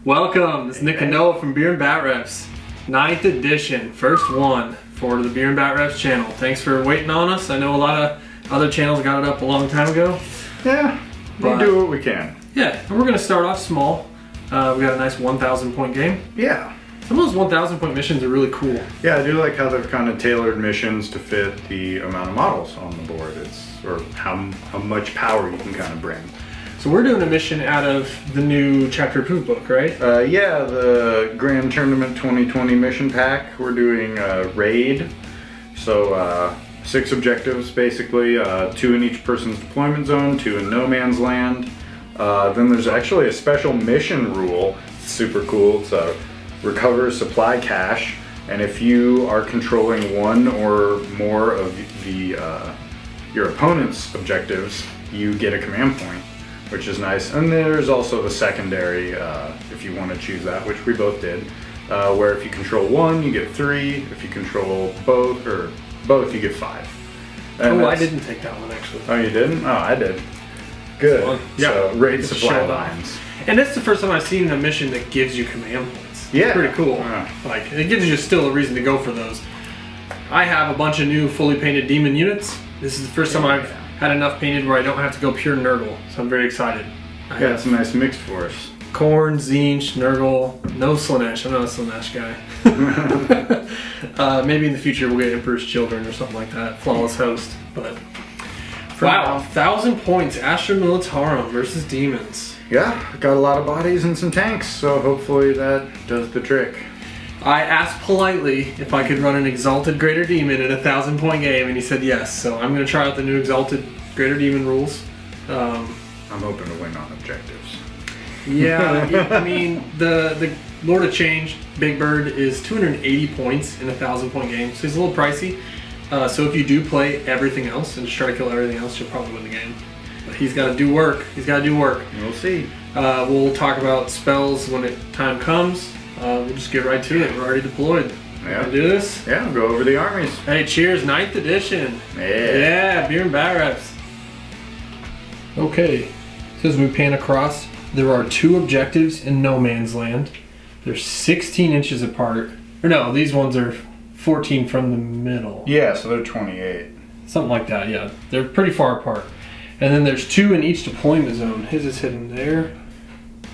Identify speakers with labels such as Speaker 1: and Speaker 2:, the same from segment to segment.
Speaker 1: Welcome, this is Nick and Noah from Beer and BatRep's 9th edition, first one for the Beer and BatRep's channel. Thanks for waiting on us. I know a lot of other channels got it up a long time ago.
Speaker 2: Yeah, we do what we can.
Speaker 1: Yeah, and we're going to start off small. We got a nice 1,000 point game.
Speaker 2: Yeah.
Speaker 1: Some of those 1,000 point missions are really cool.
Speaker 2: Yeah, I do like how they've kind of tailored missions to fit the amount of models on the board. Or how much power you can kind of bring.
Speaker 1: So we're doing a mission out of the new Chapter Approved book, right?
Speaker 2: Yeah, the Grand Tournament 2020 mission pack. We're doing raid. So 6 objectives basically, 2 in each person's deployment zone, 2 in no man's land. Then there's actually a special mission rule. It's super cool. It's recover supply cache, and if you are controlling one or more of the your opponent's objectives, you get a command point, which is nice. And there's also the secondary, if you want to choose that, which we both did, where if you control 1, you get 3. If you control both, you get 5. And
Speaker 1: I didn't take that one actually.
Speaker 2: Oh, you didn't? Oh, I did. Good.
Speaker 1: Well, yeah.
Speaker 2: So raid supply lines.
Speaker 1: And that's the first time I've seen a mission that gives you command points.
Speaker 2: Yeah.
Speaker 1: It's pretty cool. Like, it gives you still a reason to go for those. I have a bunch of new fully painted demon units. This is the first time I've had enough painted where I don't have to go pure Nurgle, so I'm very excited.
Speaker 2: Yeah, it's a nice mix for us.
Speaker 1: Korn, Tzeentch, Nurgle, no Slaanesh. I'm not a Slaanesh guy. Maybe in the future we'll get Emperor's Children or something like that. Flawless Host. But wow, 1,000 points. Astra Militarum versus Demons.
Speaker 2: Yeah, got a lot of bodies and some tanks, so hopefully that does the trick.
Speaker 1: I asked politely if I could run an Exalted Greater Demon in a 1,000 point game, and he said yes. So I'm going to try out the new Exalted Greater Demon rules.
Speaker 2: I'm hoping to win on objectives.
Speaker 1: Yeah, I mean, the Lord of Change, Big Bird, is 280 points in a 1,000 point game, so he's a little pricey. So if you do play everything else and just try to kill everything else, you'll probably win the game. But he's got to do work. He's got to do work.
Speaker 2: We'll see.
Speaker 1: We'll talk about spells when time comes. We'll just get right to it. We're already deployed.
Speaker 2: Yeah.
Speaker 1: Wanna do this?
Speaker 2: Yeah, we'll go over the armies.
Speaker 1: Hey, cheers, 9th edition.
Speaker 2: Yeah.
Speaker 1: Beer and BatRep's. Okay, so as we pan across, there are 2 objectives in no man's land. They're 16 inches apart. Or no, these ones are 14 from the middle.
Speaker 2: Yeah, so they're 28.
Speaker 1: Something like that, yeah. They're pretty far apart. And then there's 2 in each deployment zone. His is hidden there.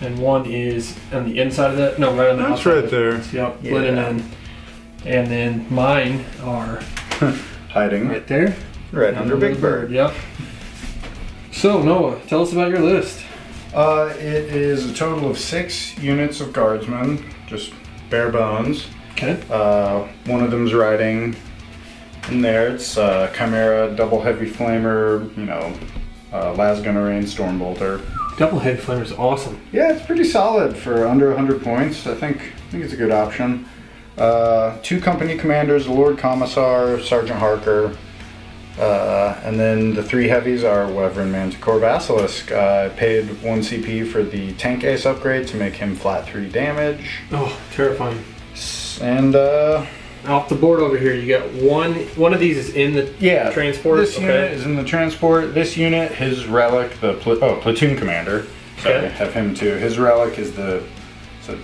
Speaker 1: And 1 is on the inside of that. No, right on the outside.
Speaker 2: That's right there.
Speaker 1: Yep, blending in. And then mine are
Speaker 2: hiding
Speaker 1: right there.
Speaker 2: Right under Big Bird.
Speaker 1: Yep. So Noah, tell us about your list.
Speaker 2: It is a total of 6 units of guardsmen, just bare bones.
Speaker 1: Okay.
Speaker 2: One of them's riding in there. It's Chimera, double heavy flamer, Lasgunner, Stormbolter.
Speaker 1: Double head flamer is awesome.
Speaker 2: Yeah, it's pretty solid for under 100 points. I think it's a good option. 2 company commanders, the Lord Commissar, Sergeant Harker, and then the 3 heavies are Wyvern, Manticore, Basilisk. I paid 1 CP for the Tank Ace upgrade to make him flat 3 damage.
Speaker 1: Oh, terrifying.
Speaker 2: And
Speaker 1: off the board over here, you got one of these is in the transport.
Speaker 2: This unit is in the transport. This unit, his relic, the platoon commander. So I have him too. His relic is the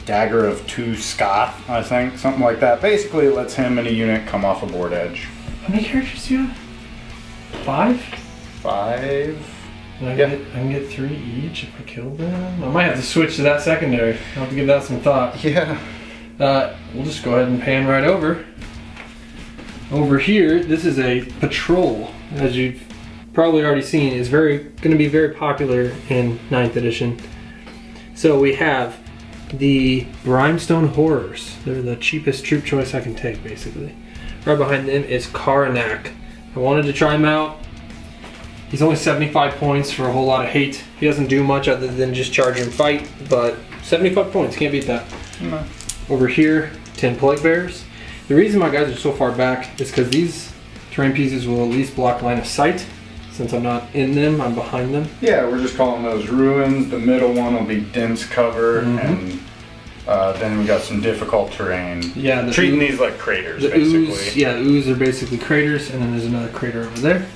Speaker 2: Dagger of 2 Scott, I think, something like that. Basically, it lets him and a unit come off a board edge.
Speaker 1: How many characters do you have? 5?
Speaker 2: 5.
Speaker 1: And I can get 3 each if I kill them. I might have to switch to that secondary. I'll have to give that some thought.
Speaker 2: Yeah.
Speaker 1: We'll just go ahead and pan right over. Over here, this is a patrol, as you've probably already seen, is going to be very popular in 9th edition. So we have the Brimstone Horrors. They're the cheapest troop choice I can take, basically. Right behind them is Karanak. I wanted to try him out. He's only 75 points for a whole lot of hate. He doesn't do much other than just charge and fight, but 75 points, can't beat that.
Speaker 2: No.
Speaker 1: Over here, 10 Plague Bearers. The reason my guys are so far back is because these terrain pieces will at least block line of sight. Since I'm not in them, I'm behind them. Yeah,
Speaker 2: we're just calling those ruins. The middle one will be dense cover, and then we got some difficult terrain.
Speaker 1: Yeah,
Speaker 2: treating these like craters, basically.
Speaker 1: Ooze are basically craters, and then there's another crater over there.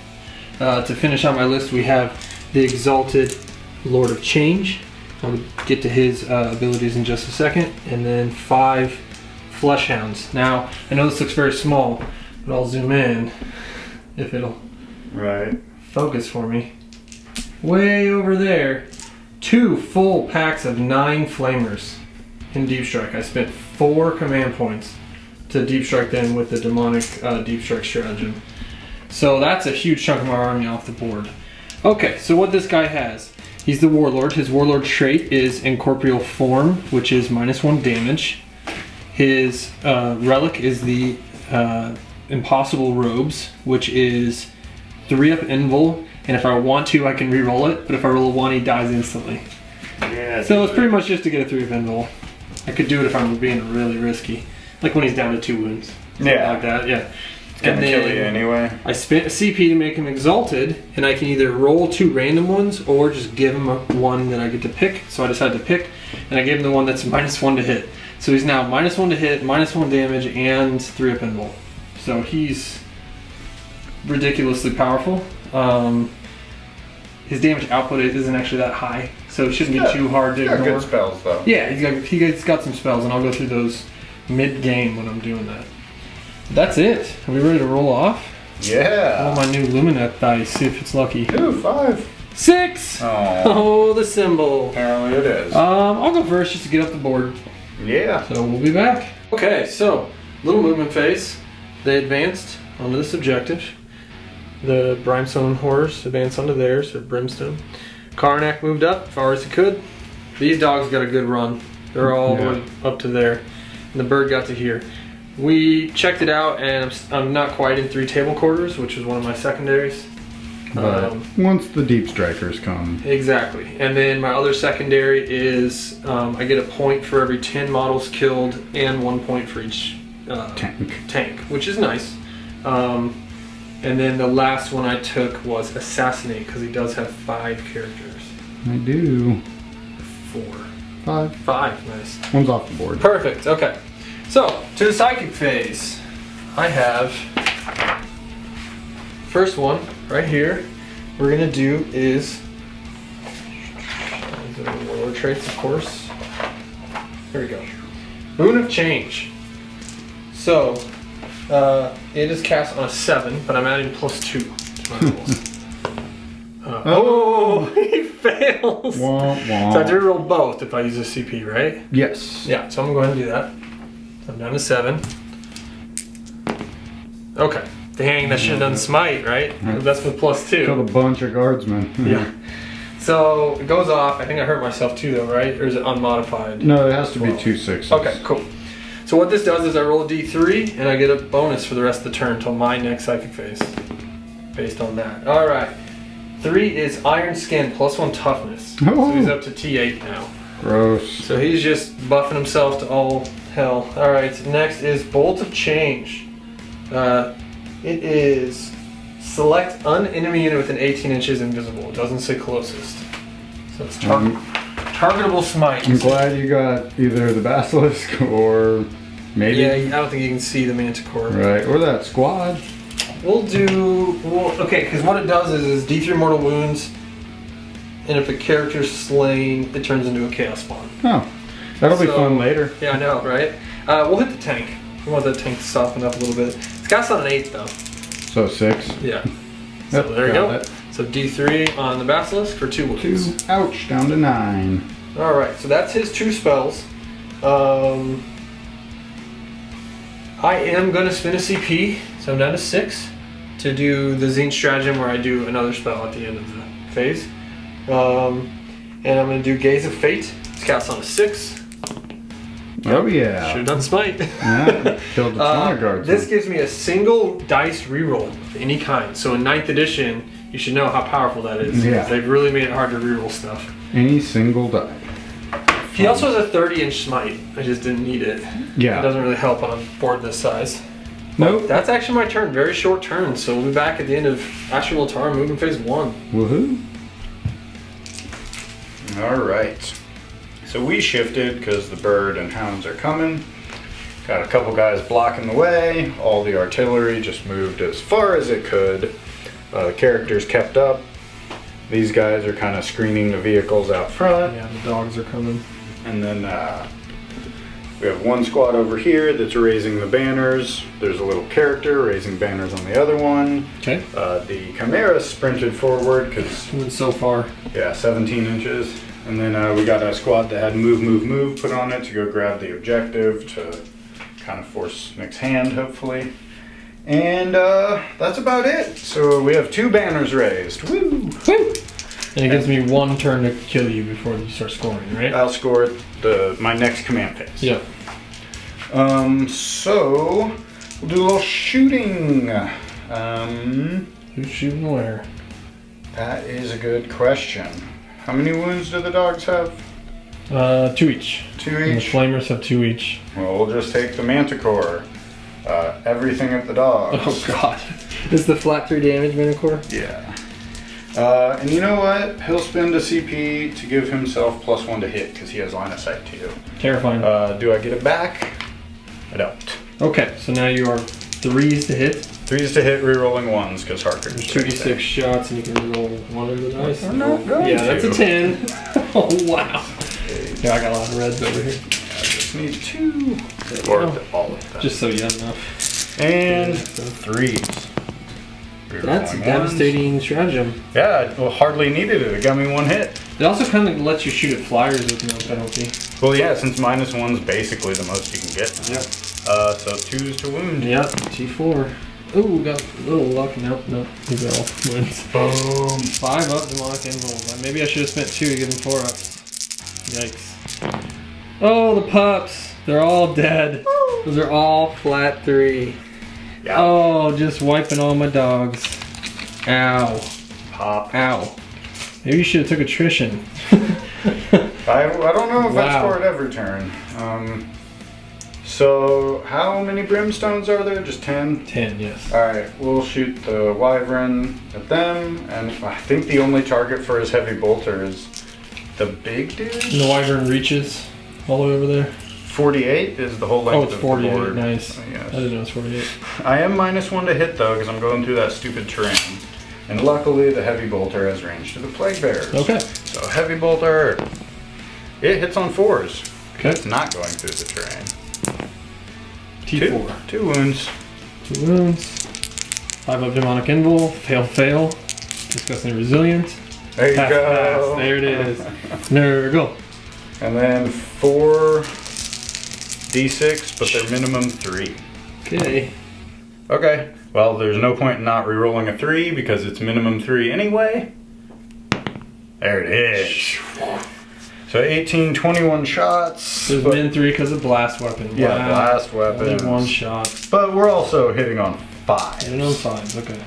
Speaker 1: To finish on my list, we have the Exalted Lord of Change. I'll get to his abilities in just a second. And then 5 Flesh Hounds. Now, I know this looks very small, but I'll zoom in if it'll focus for me. Way over there, 2 full packs of 9 Flamers in Deep Strike. I spent 4 command points to Deep Strike them with the demonic Deep Strike stratagem. So that's a huge chunk of my army off the board. Okay, so what this guy has. He's the Warlord. His Warlord trait is Incorporeal Form, which is -1 damage. His relic is the Impossible Robes, which is 3-up invul, and if I want to, I can re-roll it, but if I roll a 1, he dies instantly.
Speaker 2: Yeah.
Speaker 1: So it's pretty much just to get a 3-up invul. I could do it if I'm being really risky. Like when he's down to 2 wounds.
Speaker 2: Yeah.
Speaker 1: Like that, yeah.
Speaker 2: It's gonna kill you anyway.
Speaker 1: I spent a CP to make him exalted, and I can either roll 2 random ones or just give him one that I get to pick. So I decided to pick, and I gave him the one that's -1 to hit. So he's now -1 to hit, -1 damage, and 3-up invul. So he's ridiculously powerful. His damage output isn't actually that high, so it shouldn't be too hard to
Speaker 2: He's got
Speaker 1: ignore.
Speaker 2: good spells though.
Speaker 1: Yeah, he's got some spells, and I'll go through those mid-game when I'm doing that. That's it. Are we ready to roll off?
Speaker 2: Yeah.
Speaker 1: Roll my new Lumineth dice, see if it's lucky.
Speaker 2: 2, 5.
Speaker 1: 6! Oh, the symbol.
Speaker 2: Apparently it is.
Speaker 1: I'll go first just to get up the board.
Speaker 2: Yeah.
Speaker 1: So we'll be back. Okay, so little movement phase. They advanced onto this objective. The Brimstone Horrors advanced onto theirs, or Brimstone. Karnak moved up as far as he could. These dogs got a good run. They're all the way up to there. And the bird got to here. We checked it out, and I'm not quite in 3 table quarters, which is one of my secondaries.
Speaker 2: But once the Deep Strikers come.
Speaker 1: Exactly. And then my other secondary is I get a point for every 10 models killed and 1 point for each tank, which is nice. And then the last one I took was Assassinate, because he does have 5 characters.
Speaker 2: I do.
Speaker 1: 4.
Speaker 2: 5.
Speaker 1: 5, nice.
Speaker 2: One's off the board.
Speaker 1: Perfect, okay. So, to the psychic phase, I have first one right here. We're gonna do is the Warlord traits, of course. There we go. Boon of Change. So, it is cast on a 7, but I'm adding +2 to my rolls. Oh, he fails.
Speaker 2: Womp, womp.
Speaker 1: So I do roll both if I use a CP, right?
Speaker 2: Yes.
Speaker 1: Yeah, so I'm going to go ahead and do that. I'm down to 7. Okay. Dang, that should have done smite, right? That's with +2.
Speaker 2: Killed a bunch of guardsmen.
Speaker 1: Yeah. So it goes off. I think I hurt myself too, though, right? Or is it unmodified?
Speaker 2: No, it has to be 2 6s.
Speaker 1: Okay, cool. So what this does is I roll a D3 and I get a bonus for the rest of the turn until my next psychic phase. Based on that. All right. 3 is Iron Skin +1 toughness.
Speaker 2: Oh.
Speaker 1: So he's up to T8 now.
Speaker 2: Gross.
Speaker 1: So he's just buffing himself to all hell. All right. Next is Bolt of Change. It is select an enemy unit within 18 inches invisible. It doesn't say closest. So it's targetable smite.
Speaker 2: I'm glad you got either the Basilisk or maybe.
Speaker 1: Yeah, I don't think you can see the Manticore.
Speaker 2: Right, or that squad.
Speaker 1: Okay, because what it does is D3 mortal wounds, and if a character's slain, it turns into a chaos spawn.
Speaker 2: Oh, that'll be fun later.
Speaker 1: Yeah, I know, right? We'll hit the tank. We want that tank to soften up a little bit. It's cast on an 8 though.
Speaker 2: So 6.
Speaker 1: Yeah. So
Speaker 2: Yep,
Speaker 1: there you go.
Speaker 2: it.
Speaker 1: So D3 on the Basilisk for 2 wounds.
Speaker 2: 2. Ouch, down to 9.
Speaker 1: Alright, so that's his 2 spells. I am going to spin a CP, so I'm down to 6 to do the Zine stratagem where I do another spell at the end of the phase. And I'm going to do Gaze of Fate. It's cast on a 6.
Speaker 2: Oh yeah.
Speaker 1: Should have done Smite.
Speaker 2: Yeah, killed a ton of guards.
Speaker 1: This gives me a single dice reroll of any kind. So in 9th edition, you should know how powerful that is.
Speaker 2: Yeah.
Speaker 1: They've really made it hard to reroll stuff.
Speaker 2: Any single die.
Speaker 1: He also has a 30-inch Smite. I just didn't need it.
Speaker 2: Yeah.
Speaker 1: It doesn't really help on a board this size.
Speaker 2: Nope.
Speaker 1: That's actually my turn. Very short turn. So we'll be back at the end of Astra Militarum moving phase 1.
Speaker 2: Woohoo. Alright. So we shifted because the bird and hounds are coming. Got a couple guys blocking the way. All the artillery just moved as far as it could. The characters kept up. These guys are kind of screening the vehicles out front.
Speaker 1: Yeah, the dogs are coming.
Speaker 2: And then we have one squad over here that's raising the banners. There's a little character raising banners on the other one.
Speaker 1: Okay.
Speaker 2: The Chimera sprinted forward because...
Speaker 1: Went so far.
Speaker 2: Yeah, 17 inches. And then we got a squad that had move put on it to go grab the objective to kind of force Nick's hand, hopefully. And that's about it. So we have 2 banners raised. Woo!
Speaker 1: Woo! And it gives me 1 turn to kill you before you start scoring, right?
Speaker 2: I'll score my next command phase.
Speaker 1: Yep.
Speaker 2: So we'll do a little shooting.
Speaker 1: Who's shooting where?
Speaker 2: That is a good question. How many wounds do the dogs have?
Speaker 1: 2 each.
Speaker 2: 2
Speaker 1: And the
Speaker 2: each?
Speaker 1: flamers have 2 each.
Speaker 2: Well, we'll just take the Manticore. Everything at the dogs.
Speaker 1: Oh god. This is the flat 3 damage Manticore?
Speaker 2: Yeah. And you know what? He'll spend a CP to give himself +1 to hit because he has line of sight too.
Speaker 1: Terrifying.
Speaker 2: Do I get it back? I don't.
Speaker 1: Okay, so now you are 3s to hit.
Speaker 2: 3s to hit, re-rolling 1s because Harker.
Speaker 1: 2d6 shots and you can roll 1 of the dice.
Speaker 2: We're not going
Speaker 1: Yeah,
Speaker 2: to.
Speaker 1: that's a 10. Oh wow. Yeah, I got a lot of reds over here.
Speaker 2: I just need 2.
Speaker 1: Or
Speaker 2: all of them.
Speaker 1: just so you have enough.
Speaker 2: And 3s.
Speaker 1: That's a
Speaker 2: Re-rolling
Speaker 1: devastating stratagem.
Speaker 2: 1s. Yeah, well, hardly needed it. It got me 1 hit.
Speaker 1: It also kind of lets you shoot at flyers with no penalty.
Speaker 2: Well, yeah, since -1's basically the most you can get.
Speaker 1: Yep.
Speaker 2: So 2s to wound.
Speaker 1: Yep, T4. Ooh, got a little luck. Nope. These are all wounds.
Speaker 2: Boom.
Speaker 1: 5 up, demonic involve. Maybe I should have spent 2 to give them 4 ups. Yikes. Oh, the pups. They're all dead. Those are all flat 3.
Speaker 2: Yeah.
Speaker 1: Oh, just wiping all my dogs. Ow.
Speaker 2: Pop.
Speaker 1: Ow. Maybe you should have took attrition.
Speaker 2: I don't know if that's
Speaker 1: Wow.
Speaker 2: for it every turn. So how many brimstones are there? Just 10?
Speaker 1: 10, yes.
Speaker 2: Alright, we'll shoot the wyvern at them, and I think the only target for his heavy bolter is the big dude?
Speaker 1: And the wyvern reaches all the way over there.
Speaker 2: 48 is the whole length
Speaker 1: Oh, it's
Speaker 2: of the
Speaker 1: 48.
Speaker 2: board.
Speaker 1: Nice.
Speaker 2: Yes.
Speaker 1: I didn't know it's 48.
Speaker 2: I am -1 to hit though, because I'm going through that stupid terrain. And luckily the heavy bolter has range to the plague bearers.
Speaker 1: Okay.
Speaker 2: So heavy bolter, it hits on 4s.
Speaker 1: Okay.
Speaker 2: It's not going through the terrain.
Speaker 1: T4.
Speaker 2: 2 wounds.
Speaker 1: 2 wounds. 5 up demonic invul. Fail. Disgusting resilient.
Speaker 2: There you
Speaker 1: Pass.
Speaker 2: go.
Speaker 1: There it is. Nurgle.
Speaker 2: And then 4 D6, but they're minimum 3.
Speaker 1: Okay.
Speaker 2: Okay. Well, there's no point in not re-rolling a 3 because it's minimum 3 anyway. There it is. So 18, 21 shots.
Speaker 1: There's min 3 because of blast weapon.
Speaker 2: Yeah,
Speaker 1: Wow.
Speaker 2: blast weapons.
Speaker 1: Only 1 shot.
Speaker 2: But we're also hitting on 5.
Speaker 1: Hitting on 5s. Okay.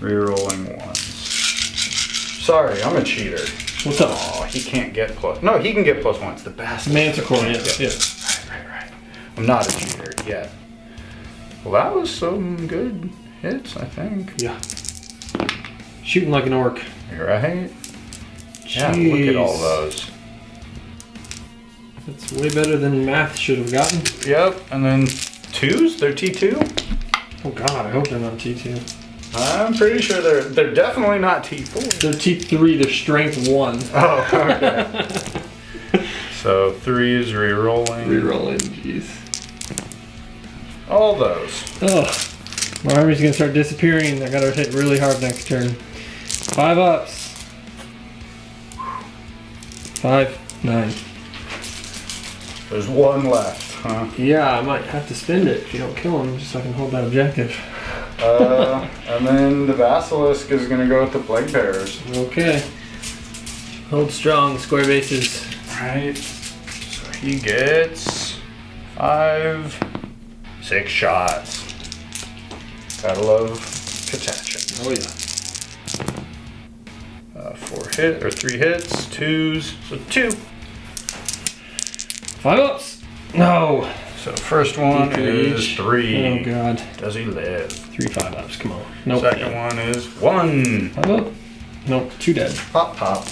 Speaker 2: Re-rolling 1s. Sorry, I'm a cheater.
Speaker 1: What's up?
Speaker 2: Oh, he can't get plus. No, he can get +1. It's the bastard.
Speaker 1: Manticore. Yes.
Speaker 2: Right. I'm not a cheater yet. Well, that was some good hits, I think.
Speaker 1: Yeah. Shooting like an orc.
Speaker 2: Right? Yeah, look at all those.
Speaker 1: That's way better than math should have gotten.
Speaker 2: Yep, and then 2s? They're T2?
Speaker 1: Oh god, I hope they're not T2.
Speaker 2: I'm pretty sure they're definitely not T4.
Speaker 1: They're T3, they're strength 1.
Speaker 2: Oh, okay. So 3s re-rolling.
Speaker 1: Rerolling, jeez.
Speaker 2: All those.
Speaker 1: Oh, my army's gonna start disappearing. I gotta hit really hard next turn. 5 ups. 5, 9.
Speaker 2: There's 1 left, huh?
Speaker 1: Yeah, I might have to spend it if you don't kill him, just so I can hold that objective.
Speaker 2: And then the Basilisk is gonna go with the Plague Bearers.
Speaker 1: Okay. Hold strong, square bases.
Speaker 2: Right. So he gets 5, 6 shots. Gotta love Catachin.
Speaker 1: Oh yeah.
Speaker 2: 3 hits, 2s, so 2.
Speaker 1: 5 ups. No.
Speaker 2: So first one is
Speaker 1: each.
Speaker 2: 3.
Speaker 1: Oh god.
Speaker 2: Does he live?
Speaker 1: 3 5 ups. Come on. Nope.
Speaker 2: Second one is 1.
Speaker 1: 5 up. Nope. 2 dead.
Speaker 2: Pop.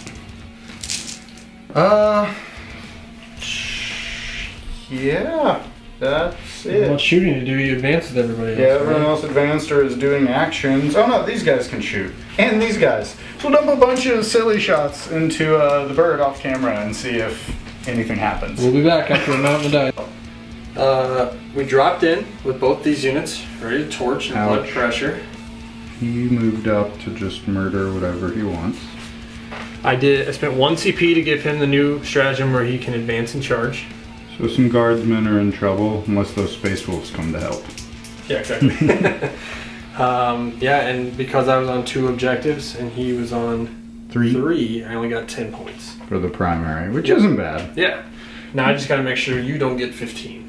Speaker 2: Yeah. That's
Speaker 1: What
Speaker 2: it.
Speaker 1: shooting to do, you advance with everybody else.
Speaker 2: Yeah, everyone
Speaker 1: right?
Speaker 2: else advanced or is doing actions. Oh no, these guys can shoot. And these guys. So we'll dump a bunch of silly shots into the bird off camera and see if anything happens.
Speaker 1: We'll be back after a mountain of dice. We dropped in with both these units, ready to torch and blood
Speaker 2: Ouch.
Speaker 1: pressure.
Speaker 2: He moved up to just murder whatever he wants.
Speaker 1: I spent 1 CP to give him the new stratagem where he can advance and charge.
Speaker 2: So some guardsmen are in trouble unless those space wolves come to help.
Speaker 1: Yeah, exactly. Yeah, and because I was on 2 objectives and he was on 3, I only got 10 points.
Speaker 2: For the primary, which isn't bad.
Speaker 1: Yeah. Now I just gotta make sure you don't get 15.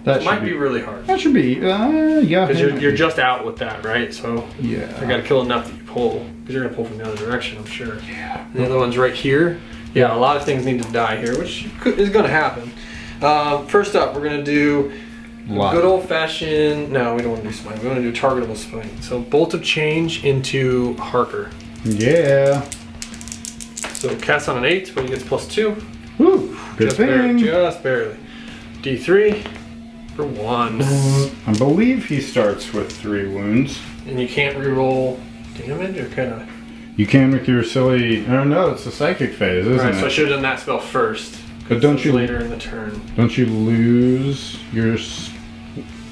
Speaker 2: That
Speaker 1: Might be really hard.
Speaker 2: That should be, yeah.
Speaker 1: Because you're just out with that, right? So
Speaker 2: Yeah.
Speaker 1: I gotta kill enough that you pull. Because you're gonna pull from the other direction, I'm sure.
Speaker 2: Yeah.
Speaker 1: The other one's right here. Yeah, a lot of things need to die here, which is gonna happen. First up, we're gonna do good old fashioned. No, we don't want to do smite. We want to do targetable smite. So bolt of change into Harker.
Speaker 2: Yeah.
Speaker 1: So cast on an 8, but he gets +2.
Speaker 2: Woo. Good thing.
Speaker 1: Just barely. D3 for 1.
Speaker 2: I believe he starts with 3 wounds.
Speaker 1: And you can't reroll damage, or kind of.
Speaker 2: You can with your silly. Oh no, it's the psychic phase, isn't
Speaker 1: Right,
Speaker 2: it?
Speaker 1: so I should have done that spell first.
Speaker 2: But don't you
Speaker 1: later in the turn?
Speaker 2: Don't you lose your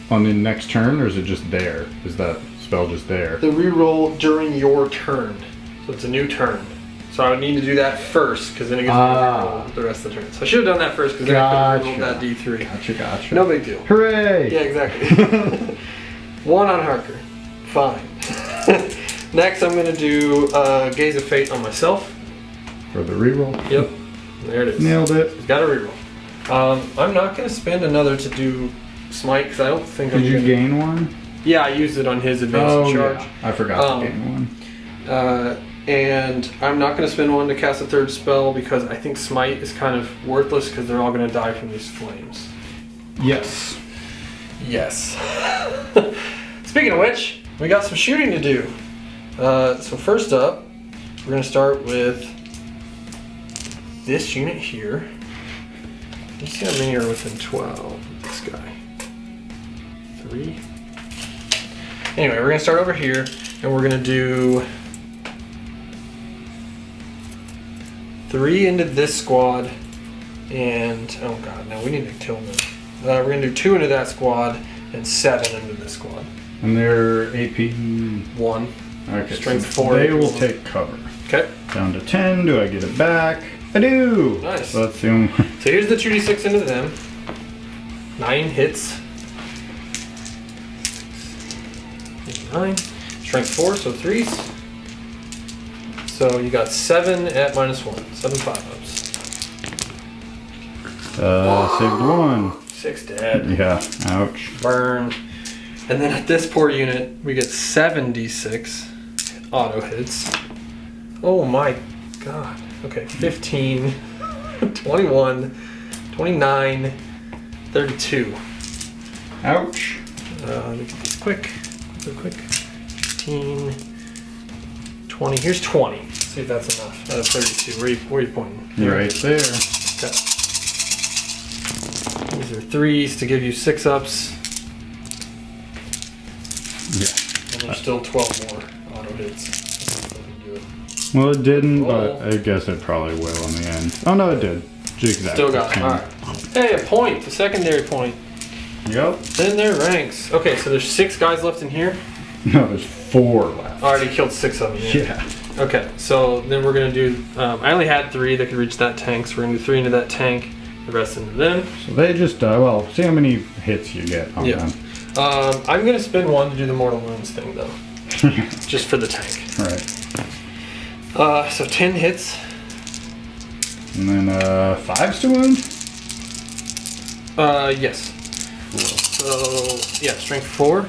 Speaker 2: on the next turn, or is it just there? Is that spell just there?
Speaker 1: The reroll during your turn, so it's a new turn. So I would need to do that first, because then it gets to reroll the rest of the turn. So I should have done that first, because then I could have rolled that D3.
Speaker 2: Gotcha.
Speaker 1: No big deal.
Speaker 2: Hooray!
Speaker 1: Yeah, exactly. 1 on Harker. Fine. Next, I'm going to do Gaze of Fate on myself.
Speaker 2: For the reroll.
Speaker 1: Yep. There it is.
Speaker 2: Nailed it.
Speaker 1: Got a reroll. I'm not going to spend another to do Smite, because I don't think
Speaker 2: Did
Speaker 1: I'm
Speaker 2: you
Speaker 1: gonna...
Speaker 2: gain one?
Speaker 1: Yeah, I used it on his advanced charge.
Speaker 2: Yeah. I forgot to gain one.
Speaker 1: And I'm not going to spend 1 to cast a 3rd spell, because I think Smite is kind of worthless, because they're all going to die from these flames.
Speaker 2: Yes.
Speaker 1: Yes. Speaking of which, we got some shooting to do. So first up, we're going to start with this unit here. Let's see how many are within 12. This guy. 3. Anyway, we're going to start over here, and we're going to do 3 into this squad, and oh god, no, we need to kill them. We're going to do 2 into that squad, and 7 into this squad.
Speaker 2: And they're AP
Speaker 1: 1.
Speaker 2: Okay.
Speaker 1: Strength
Speaker 2: so
Speaker 1: 4.
Speaker 2: They will take cover.
Speaker 1: Okay.
Speaker 2: Down to 10. Do I get it back? I do.
Speaker 1: Nice.
Speaker 2: So that's the only.
Speaker 1: So here's the 2d6 into them. 9 hits. 9. Strength 4, so 3s. So you got 7 at -1. 7 5-ups.
Speaker 2: Saved 1.
Speaker 1: 6 dead.
Speaker 2: Yeah. Ouch.
Speaker 1: Burn. And then at this poor unit, we get 7d6 auto hits. Oh my god. Okay, 15, 21, 29, 32.
Speaker 2: Ouch.
Speaker 1: Let me get these quick. 15, 20. Here's 20. See if that's enough out of 32. Where are you pointing?
Speaker 2: Right there.
Speaker 1: Okay. These are 3s to give you 6-ups.
Speaker 2: Yeah.
Speaker 1: And there's still 12 more auto hits.
Speaker 2: Well, it didn't,
Speaker 1: Roll.
Speaker 2: but I guess it probably will in the end. Oh no, it did. Exactly.
Speaker 1: Still got it. Alright. Hey, a point. A secondary point.
Speaker 2: Yep.
Speaker 1: In their ranks. Okay, so there's 6 guys left in here.
Speaker 2: No, there's 4 left.
Speaker 1: I already killed 6 of them.
Speaker 2: Yeah.
Speaker 1: Okay, so then we're going to do... I only had 3 that could reach that tank, so we're going to do 3 into that tank, the rest into them.
Speaker 2: So they just, well, see how many hits you get on them.
Speaker 1: I'm going to spend 1 to do the mortal wounds thing, though. Just for the tank.
Speaker 2: Alright.
Speaker 1: So 10 hits.
Speaker 2: And then 5s to wound?
Speaker 1: Yes. Cool. So, yeah, strength 4.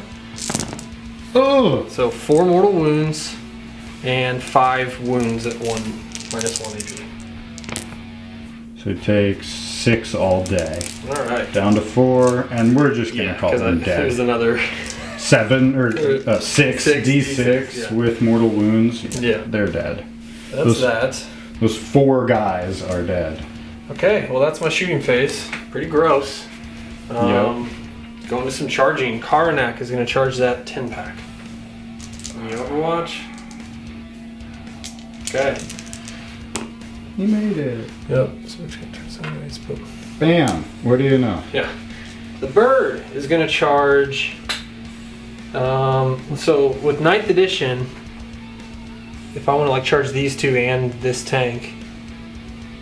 Speaker 2: Oh!
Speaker 1: So 4 mortal wounds and 5 wounds at -1 AP.
Speaker 2: So it takes 6 all day.
Speaker 1: Alright.
Speaker 2: Down to 4, and we're just gonna call them
Speaker 1: There's
Speaker 2: dead.
Speaker 1: another
Speaker 2: 7 or 6 D6
Speaker 1: yeah.
Speaker 2: with mortal wounds.
Speaker 1: Yeah.
Speaker 2: They're dead.
Speaker 1: That's that.
Speaker 2: Those 4 guys are dead.
Speaker 1: Okay, well that's my shooting phase. Pretty gross.
Speaker 2: Yep.
Speaker 1: Going to some charging. Karnak is going to charge that 10 pack. The Overwatch. Okay.
Speaker 3: You made it.
Speaker 1: Yep. So it's going to turn sideways. Boom.
Speaker 3: Bam. What do you know?
Speaker 1: Yeah. The bird is going to charge. So with 9th edition, if I want to like charge these two and this tank,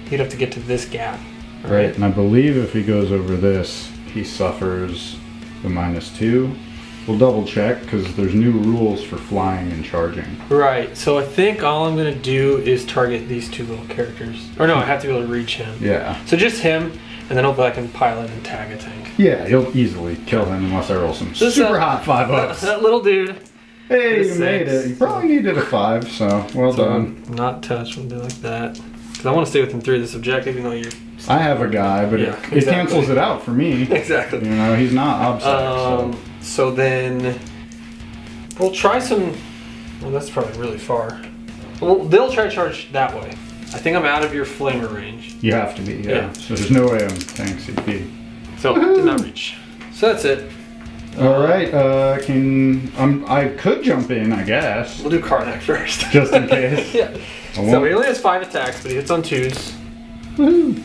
Speaker 1: he'd have to get to this gap.
Speaker 3: Right. And I believe if he goes over this, he suffers the -2. We'll double check because there's new rules for flying and charging.
Speaker 1: Right. So I think all I'm going to do is target these two little characters. Or no, I have to be able to reach him.
Speaker 3: Yeah.
Speaker 1: So just him, and then hopefully I can pilot and tag a tank.
Speaker 3: Yeah, he'll easily kill him unless I roll some
Speaker 1: This,
Speaker 3: super hot 5-ups.
Speaker 1: That little dude.
Speaker 3: Hey,
Speaker 1: this
Speaker 3: you made
Speaker 1: six.
Speaker 3: it. You probably needed a 5, so well done.
Speaker 1: Not touch. We'll do like that. Because I want to stay within 3 of this objective, even though you're...
Speaker 3: I have a guy, but
Speaker 1: Yeah,
Speaker 3: it
Speaker 1: exactly.
Speaker 3: cancels it out for me.
Speaker 1: Exactly.
Speaker 3: You know, he's not obsessed.
Speaker 1: So then we'll try some. Well, that's probably really far. Well, they'll try to charge that way. I think I'm out of your flamer range.
Speaker 3: You have to be, yeah.
Speaker 1: Yeah.
Speaker 3: So there's no way I'm tank CP.
Speaker 1: So did not reach. So that's it.
Speaker 3: All right, I could jump in, I guess,
Speaker 1: We'll do Karnak first.
Speaker 3: just in case.
Speaker 1: Yeah.
Speaker 3: I
Speaker 1: So
Speaker 3: won't.
Speaker 1: he only has 5 attacks, but he hits on 2s.
Speaker 3: Woohoo.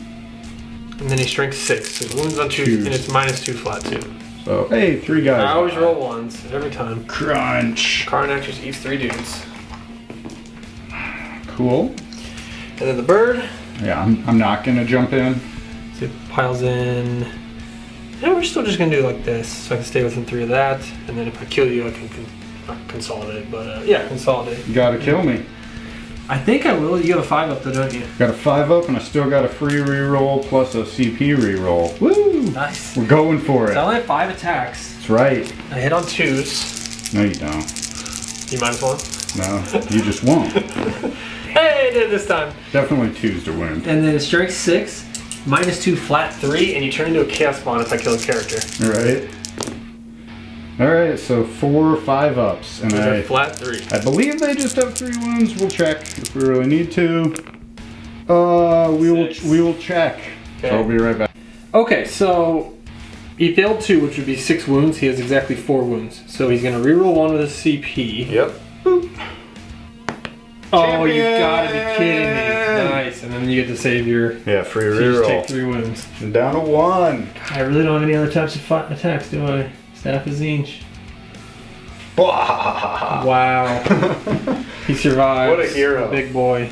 Speaker 1: And then he strength 6. So he wounds on 2s,
Speaker 3: Twos.
Speaker 1: and it's -2 flat too.
Speaker 3: So hey, 3 guys.
Speaker 1: I always roll 1s every time.
Speaker 3: Crunch.
Speaker 1: Karnak just eats 3 dudes.
Speaker 3: Cool.
Speaker 1: And then the bird.
Speaker 3: Yeah, I'm not gonna jump in.
Speaker 1: So it piles in. Yeah, we're still just gonna do it like this, so I can stay within 3 of that, and then if I kill you, I can not consolidate, but yeah, consolidate.
Speaker 3: You gotta kill me.
Speaker 1: I think I will. You have a 5 up though, don't you?
Speaker 3: Got a 5-up and I still got a free reroll plus a CP reroll. Woo!
Speaker 1: Nice.
Speaker 3: We're going for
Speaker 1: So I
Speaker 3: it.
Speaker 1: only have 5 attacks.
Speaker 3: That's right.
Speaker 1: I hit on 2s.
Speaker 3: No, you don't.
Speaker 1: You -1.
Speaker 3: No, you just won't.
Speaker 1: Hey, I did it this time.
Speaker 3: Definitely 2s to win.
Speaker 1: And then strength 6, -2 flat 3, and you turn into a chaos spawn if I kill a character.
Speaker 3: All right. All right, so 4 5-ups, and
Speaker 1: Those are flat 3.
Speaker 3: I believe they just have 3 wounds. We'll check if we really need to.
Speaker 1: Six.
Speaker 3: We will check.
Speaker 1: Okay.
Speaker 3: So I'll be right back.
Speaker 1: Okay, so he failed 2, which would be 6 wounds. He has exactly 4 wounds. So he's gonna reroll 1 with his CP.
Speaker 2: Yep.
Speaker 1: Boop. Oh, you
Speaker 3: Champion!
Speaker 1: gotta be kidding me. Nice, and then you get to save your...
Speaker 2: Yeah, free
Speaker 1: So you just take
Speaker 2: reroll.
Speaker 1: 3 wounds.
Speaker 3: Down to 1.
Speaker 1: I really don't have any other types of attacks, do I? Staff of Zinch. Wow. He survived.
Speaker 2: What a hero.
Speaker 1: Big boy.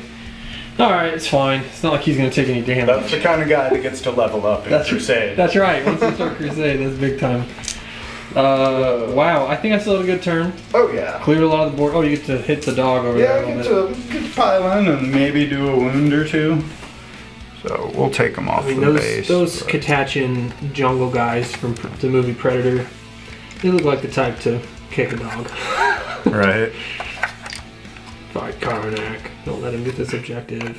Speaker 1: Alright, it's fine. It's not like he's gonna take any damage.
Speaker 2: That's the kind of guy that gets to level up in Crusade.
Speaker 1: That's right. Once you start Crusade, that's big time. Wow, I think I still had a good turn.
Speaker 2: Oh yeah.
Speaker 1: Cleared a lot of the board. Oh, you get to hit the dog over there a
Speaker 3: Yeah,
Speaker 1: little
Speaker 3: get to pile in and maybe do a wound or 2. So we'll take them off
Speaker 1: I mean,
Speaker 3: the base.
Speaker 1: those
Speaker 3: but-
Speaker 1: Katachan jungle guys from the movie Predator, they look like the type to kick a dog.
Speaker 3: Right.
Speaker 1: Fight Karnak. Don't let him get this objective.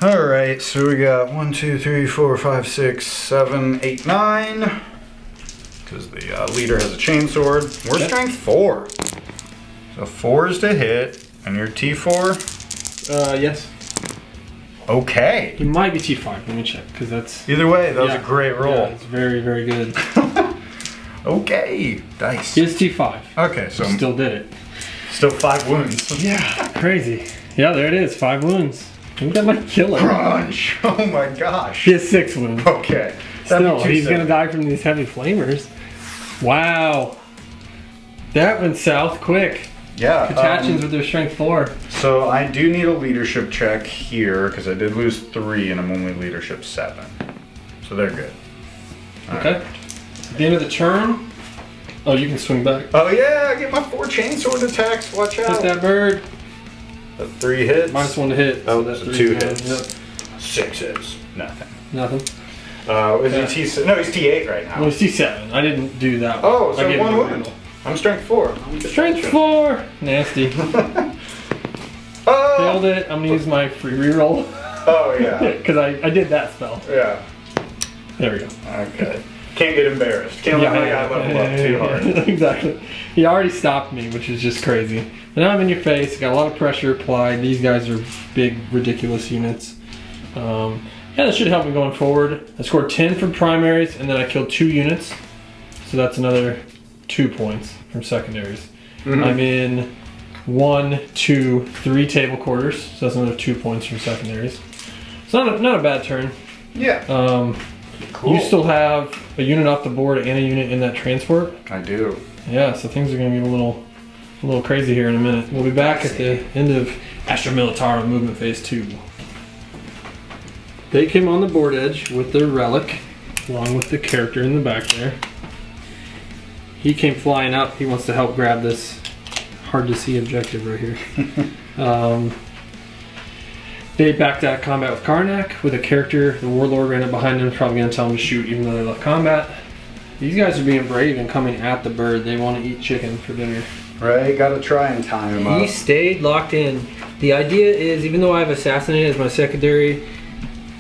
Speaker 3: All right, so we got 1, 2, 3, 4, 5, 6, 7, 8, 9. Because the leader has a chainsword. We're
Speaker 1: Yep.
Speaker 3: strength 4. So 4 is to hit, and you're T4.
Speaker 1: Yes.
Speaker 3: Okay.
Speaker 1: He might be T5. Let me check, because that's...
Speaker 3: Either way, that was
Speaker 1: Yeah.
Speaker 3: a great roll.
Speaker 1: Yeah, it's very, very good.
Speaker 3: Okay. Dice.
Speaker 1: He is T5.
Speaker 3: Okay, so
Speaker 1: Still did it.
Speaker 3: still 5 wounds.
Speaker 1: Yeah, crazy. Yeah, there it is. 5 wounds. I think that might kill him.
Speaker 3: Crunch. Oh my gosh.
Speaker 1: He has 6 wounds.
Speaker 3: Okay.
Speaker 1: Still, he's gonna die from these heavy flamers. Wow. That went south quick.
Speaker 3: Yeah.
Speaker 1: Katachans with their strength 4.
Speaker 3: So I do need a leadership check here because I did lose 3 and I'm only leadership 7. So they're good. All
Speaker 1: Okay.
Speaker 3: right.
Speaker 1: At the end of the turn. Oh, you can swing back.
Speaker 3: Oh yeah, I get my 4 chainsword attacks. Watch
Speaker 1: Hit
Speaker 3: out.
Speaker 1: that bird.
Speaker 3: 3 hits.
Speaker 1: -1 to hit.
Speaker 2: Oh,
Speaker 1: that's
Speaker 2: so
Speaker 1: 3
Speaker 2: 2
Speaker 1: down.
Speaker 2: hits.
Speaker 1: Yep.
Speaker 3: 6s. Nothing.
Speaker 1: Nothing.
Speaker 3: Is he T? No, he's T8 right now.
Speaker 1: Well, it's T7. I didn't do that.
Speaker 3: Oh,
Speaker 1: I
Speaker 3: so
Speaker 1: gave
Speaker 3: 1
Speaker 1: him a
Speaker 3: wound.
Speaker 1: reroll.
Speaker 3: I'm strength 4.
Speaker 1: Strength 4. Nasty.
Speaker 3: Oh.
Speaker 1: Failed it. I'm gonna use my free reroll
Speaker 3: Oh yeah.
Speaker 1: because I did that spell.
Speaker 3: Yeah.
Speaker 1: There we go.
Speaker 3: Okay. Can't get embarrassed. Can't let my guy level up too hard.
Speaker 1: Exactly. He already stopped me, which is just crazy. But now I'm in your face. Got a lot of pressure applied. These guys are big, ridiculous units. Yeah, that should help me going forward. I scored 10 from primaries, and then I killed 2 units. So that's another 2 points from secondaries. I'm in 1, 2, 3 table quarters, so that's another 2 points from secondaries. It's not a bad turn.
Speaker 2: Yeah. Cool.
Speaker 1: You still have a unit off the board and a unit in that transport.
Speaker 2: I do.
Speaker 1: Yeah, so things are going to be a little crazy here in a minute. We'll be back at the end of Astra Militarum movement phase 2. They came on the board edge with their relic, along with the character in the back there. He came flying up. He wants to help grab this hard to see objective right here. They backed out of combat with Karnak with a character. The warlord ran up behind him, probably going to tell him to shoot even though they left combat. These guys are being brave and coming at the bird. They want to eat chicken for dinner.
Speaker 2: Right, gotta try and time him up.
Speaker 1: He stayed locked in. The idea is, even though I've assassinated as my secondary,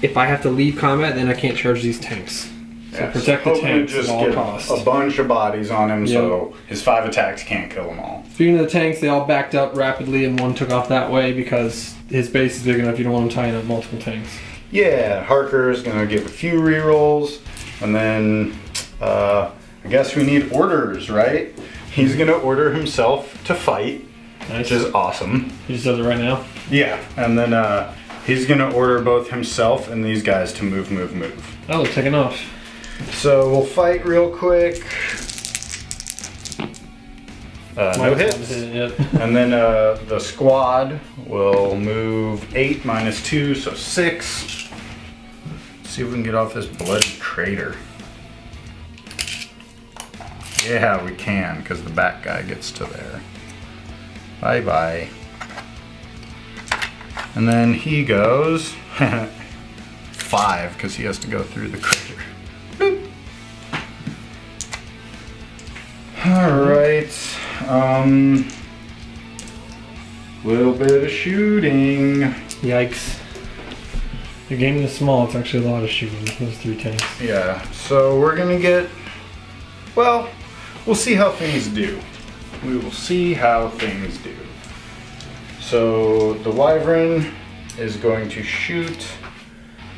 Speaker 1: if I have to leave combat, then I can't charge these tanks. So protect the tanks at all costs.
Speaker 2: A bunch of bodies on him, so his 5 attacks can't kill them all.
Speaker 1: Speaking of the tanks, they all backed up rapidly and one took off that way because his base is big enough you don't want him tying up multiple tanks.
Speaker 2: Yeah, Harker is gonna give a few rerolls, and then I guess we need orders, right? He's gonna order himself to fight, which is awesome.
Speaker 1: He just does it right now?
Speaker 2: Yeah, and then he's gonna order both himself and these guys to move.
Speaker 1: Oh, they're taking off.
Speaker 2: So we'll fight real quick. No hits. And then the squad will move 8 minus 2, so 6. Let's see if we can get off this bloody crater. Yeah, we can, because the back guy gets to there. Bye bye. And then he goes 5, because he has to go through the crater. Boop. Alright. Little bit of shooting.
Speaker 1: Yikes. The game is small, it's actually a lot of shooting, those 3 tanks.
Speaker 2: Yeah, so we're gonna get, well, we'll see how things do. We will see how things do. So the Wyvern is going to shoot.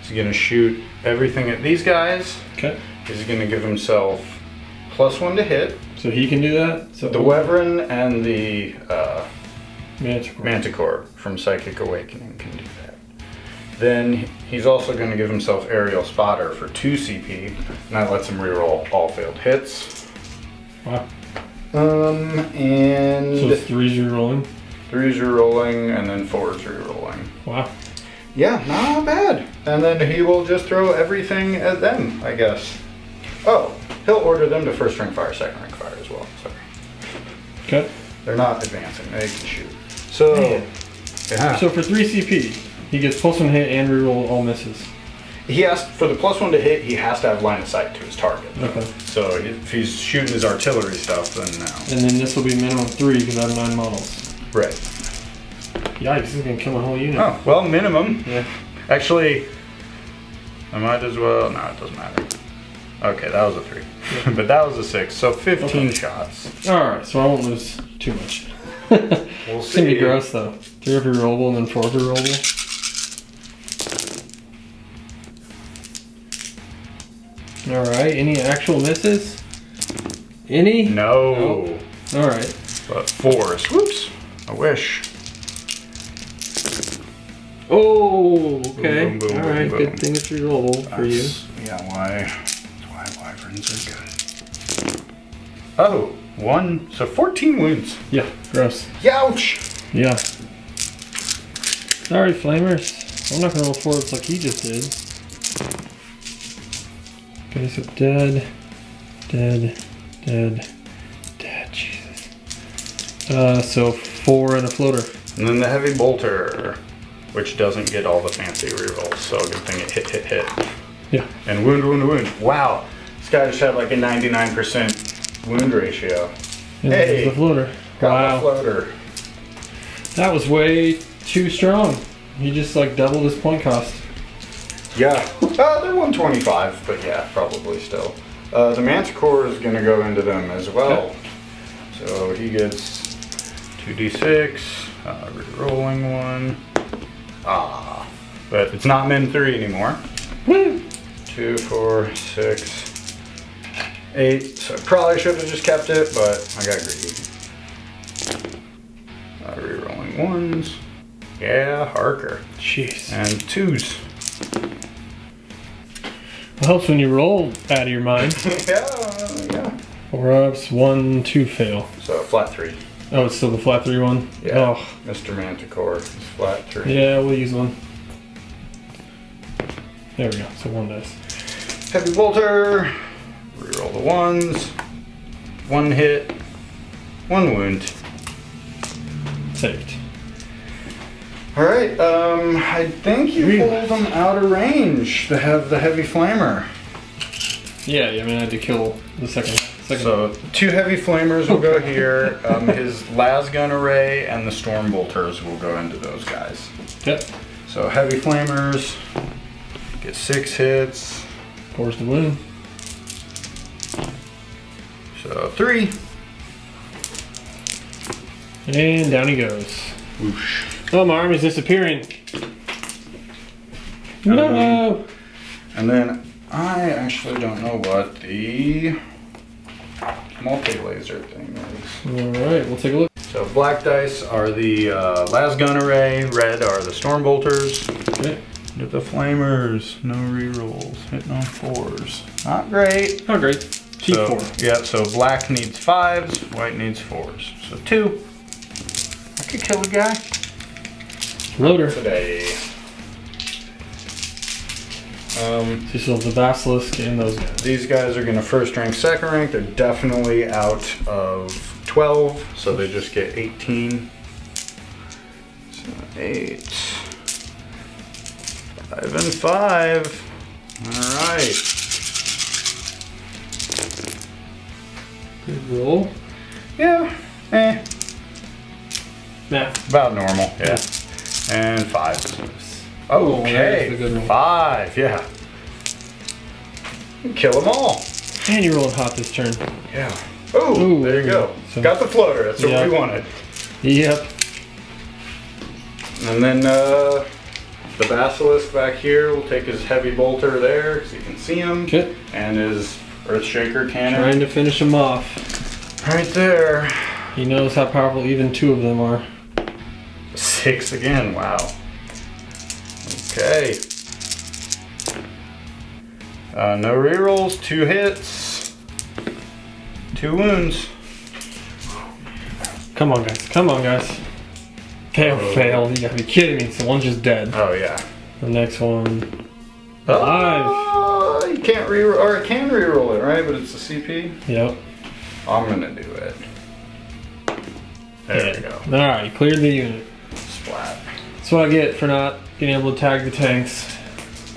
Speaker 2: He's gonna shoot everything at these guys.
Speaker 1: Okay.
Speaker 2: He's gonna give himself +1 to hit.
Speaker 1: So he can do that? So
Speaker 2: The Wyvern and the
Speaker 1: Manticore.
Speaker 2: from Psychic Awakening can do that. Then he's also going to give himself Aerial Spotter for 2 CP, and that lets him reroll all failed hits.
Speaker 1: Wow.
Speaker 2: And
Speaker 1: So 3's rerolling?
Speaker 2: 3's rerolling, and then 4's rerolling.
Speaker 1: Wow.
Speaker 2: Yeah, not bad. And then he will just throw everything at them, I guess. Oh, he'll order them to first ring fire, second ring fire as well. Sorry.
Speaker 1: Okay.
Speaker 2: They're not advancing, they can shoot. So, yeah.
Speaker 1: So for 3 CP, he gets +1 hit and reroll all misses.
Speaker 2: He has, for the +1 to hit, he has to have line of sight to his target.
Speaker 1: Okay.
Speaker 2: So if he's shooting his artillery stuff, then no.
Speaker 1: And then this will be minimum 3 because I have 9 models.
Speaker 2: Right.
Speaker 1: Yikes, this is going to kill my whole unit.
Speaker 2: Oh, well, minimum.
Speaker 1: Yeah.
Speaker 2: Actually, I might as well, no, it doesn't matter. Okay, that was a 3. Yeah. But that was a 6, so 15 shots.
Speaker 1: Alright, so I won't lose too much.
Speaker 2: We'll
Speaker 1: It's going to
Speaker 2: see.
Speaker 1: be gross though. 3 of rerollable and then 4 of rerollable. Alright, any actual misses? Any?
Speaker 2: No.
Speaker 1: Alright.
Speaker 2: But 4s. Whoops. I wish.
Speaker 1: Oh, okay.
Speaker 2: Boom, boom, boom,
Speaker 1: Alright,
Speaker 2: boom,
Speaker 1: good
Speaker 2: boom.
Speaker 1: thing it's rerollable for you.
Speaker 2: Yeah, that's why wyverns are good. Oh, 1, so 14 wounds.
Speaker 1: Yeah, gross.
Speaker 2: Youch!
Speaker 1: Yeah. Sorry, Flamers. I'm not gonna roll forwards like he just did. Okay, so dead, dead. Jesus. So 4 and a floater.
Speaker 2: And then the heavy bolter, which doesn't get all the fancy rerolls, so good thing it hit.
Speaker 1: Yeah.
Speaker 2: And wound. Wow, this guy just had like a 99% wound ratio.
Speaker 1: And
Speaker 2: Hey,
Speaker 1: the floater.
Speaker 2: Got
Speaker 1: Wow.
Speaker 2: the floater.
Speaker 1: That was way too strong. He just like doubled his point cost.
Speaker 2: Yeah, they're 125, but yeah, probably still. The Manticore is gonna go into them as well.
Speaker 1: Okay.
Speaker 2: So he gets 2d6, re-rolling 1. But it's not min 3 anymore.
Speaker 1: Woo!
Speaker 2: 2, 4, 6, 8. So I probably should have just kept it, but I got greedy. Rerolling 1s. Yeah, Harker.
Speaker 1: Jeez.
Speaker 2: And 2s.
Speaker 1: It helps when you roll out of your mind.
Speaker 2: Yeah.
Speaker 1: 4 ups, 1, 2 fail.
Speaker 2: So flat 3.
Speaker 1: Oh, it's still the flat 3 one?
Speaker 2: Yeah.
Speaker 1: Oh.
Speaker 2: Mr. Manticore is flat 3.
Speaker 1: Yeah, we'll use one. There we go. So 1 dice.
Speaker 2: Heavy bolter. Reroll the 1s. 1 hit. 1 wound.
Speaker 1: Saved.
Speaker 2: Alright, I think you pulled them out of range to have the heavy flamer.
Speaker 1: Yeah, I mean I had to kill the second.
Speaker 2: So 2 heavy flamers will go here. His lasgun array and the storm bolters will go into those guys.
Speaker 1: Yep.
Speaker 2: So heavy flamers get 6 hits.
Speaker 1: Pours the wound.
Speaker 2: So 3.
Speaker 1: And down he goes.
Speaker 2: Whoosh.
Speaker 1: Oh, my arm is disappearing. No.
Speaker 2: And then I actually don't know what the multi-laser thing is.
Speaker 1: Alright, we'll take a look.
Speaker 2: So black dice are the lasgun array, red are the storm bolters.
Speaker 1: Okay.
Speaker 2: Get the flamers, no rerolls, hitting on 4s. Not great.
Speaker 1: Oh, great.
Speaker 2: So,
Speaker 1: T4.
Speaker 2: yeah, so black needs 5s, white needs 4s. So 2. I could kill a guy
Speaker 1: Loader.
Speaker 2: today.
Speaker 1: So you still have the Basilisk and those guys.
Speaker 2: These guys are gonna first rank, second rank. They're definitely out of 12, so they just get 18. So 8. 5 and 5. Alright.
Speaker 1: Good roll.
Speaker 2: Yeah.
Speaker 1: Nah.
Speaker 2: About normal, yeah. And 5. Okay.
Speaker 1: That's a good roll.
Speaker 2: 5, yeah. Kill them all.
Speaker 1: And you're rolling hot this turn.
Speaker 2: Yeah. Oh,
Speaker 1: Ooh,
Speaker 2: there you go.
Speaker 1: so-
Speaker 2: Got the floater. That's what we wanted.
Speaker 1: Yep.
Speaker 2: And then the Basilisk back here will take his heavy bolter there because you can see him.
Speaker 1: Okay.
Speaker 2: And his Earthshaker cannon.
Speaker 1: Trying to finish him off.
Speaker 2: Right there.
Speaker 1: He knows how powerful even 2 of them are.
Speaker 2: 6 again. Wow. Okay. No rerolls. 2 hits. 2 wounds.
Speaker 1: Come on, guys. Come on, guys. Fail, fail. You gotta be kidding me. So one's just dead.
Speaker 2: Oh yeah.
Speaker 1: The next one.
Speaker 2: Oh, you can't reroll, or it can reroll it, right? But it's a CP.
Speaker 1: Yep.
Speaker 2: I'm gonna do it. There we go.
Speaker 1: Alright, you cleared the unit.
Speaker 2: Splat.
Speaker 1: That's what I get for not being able to tag the tanks.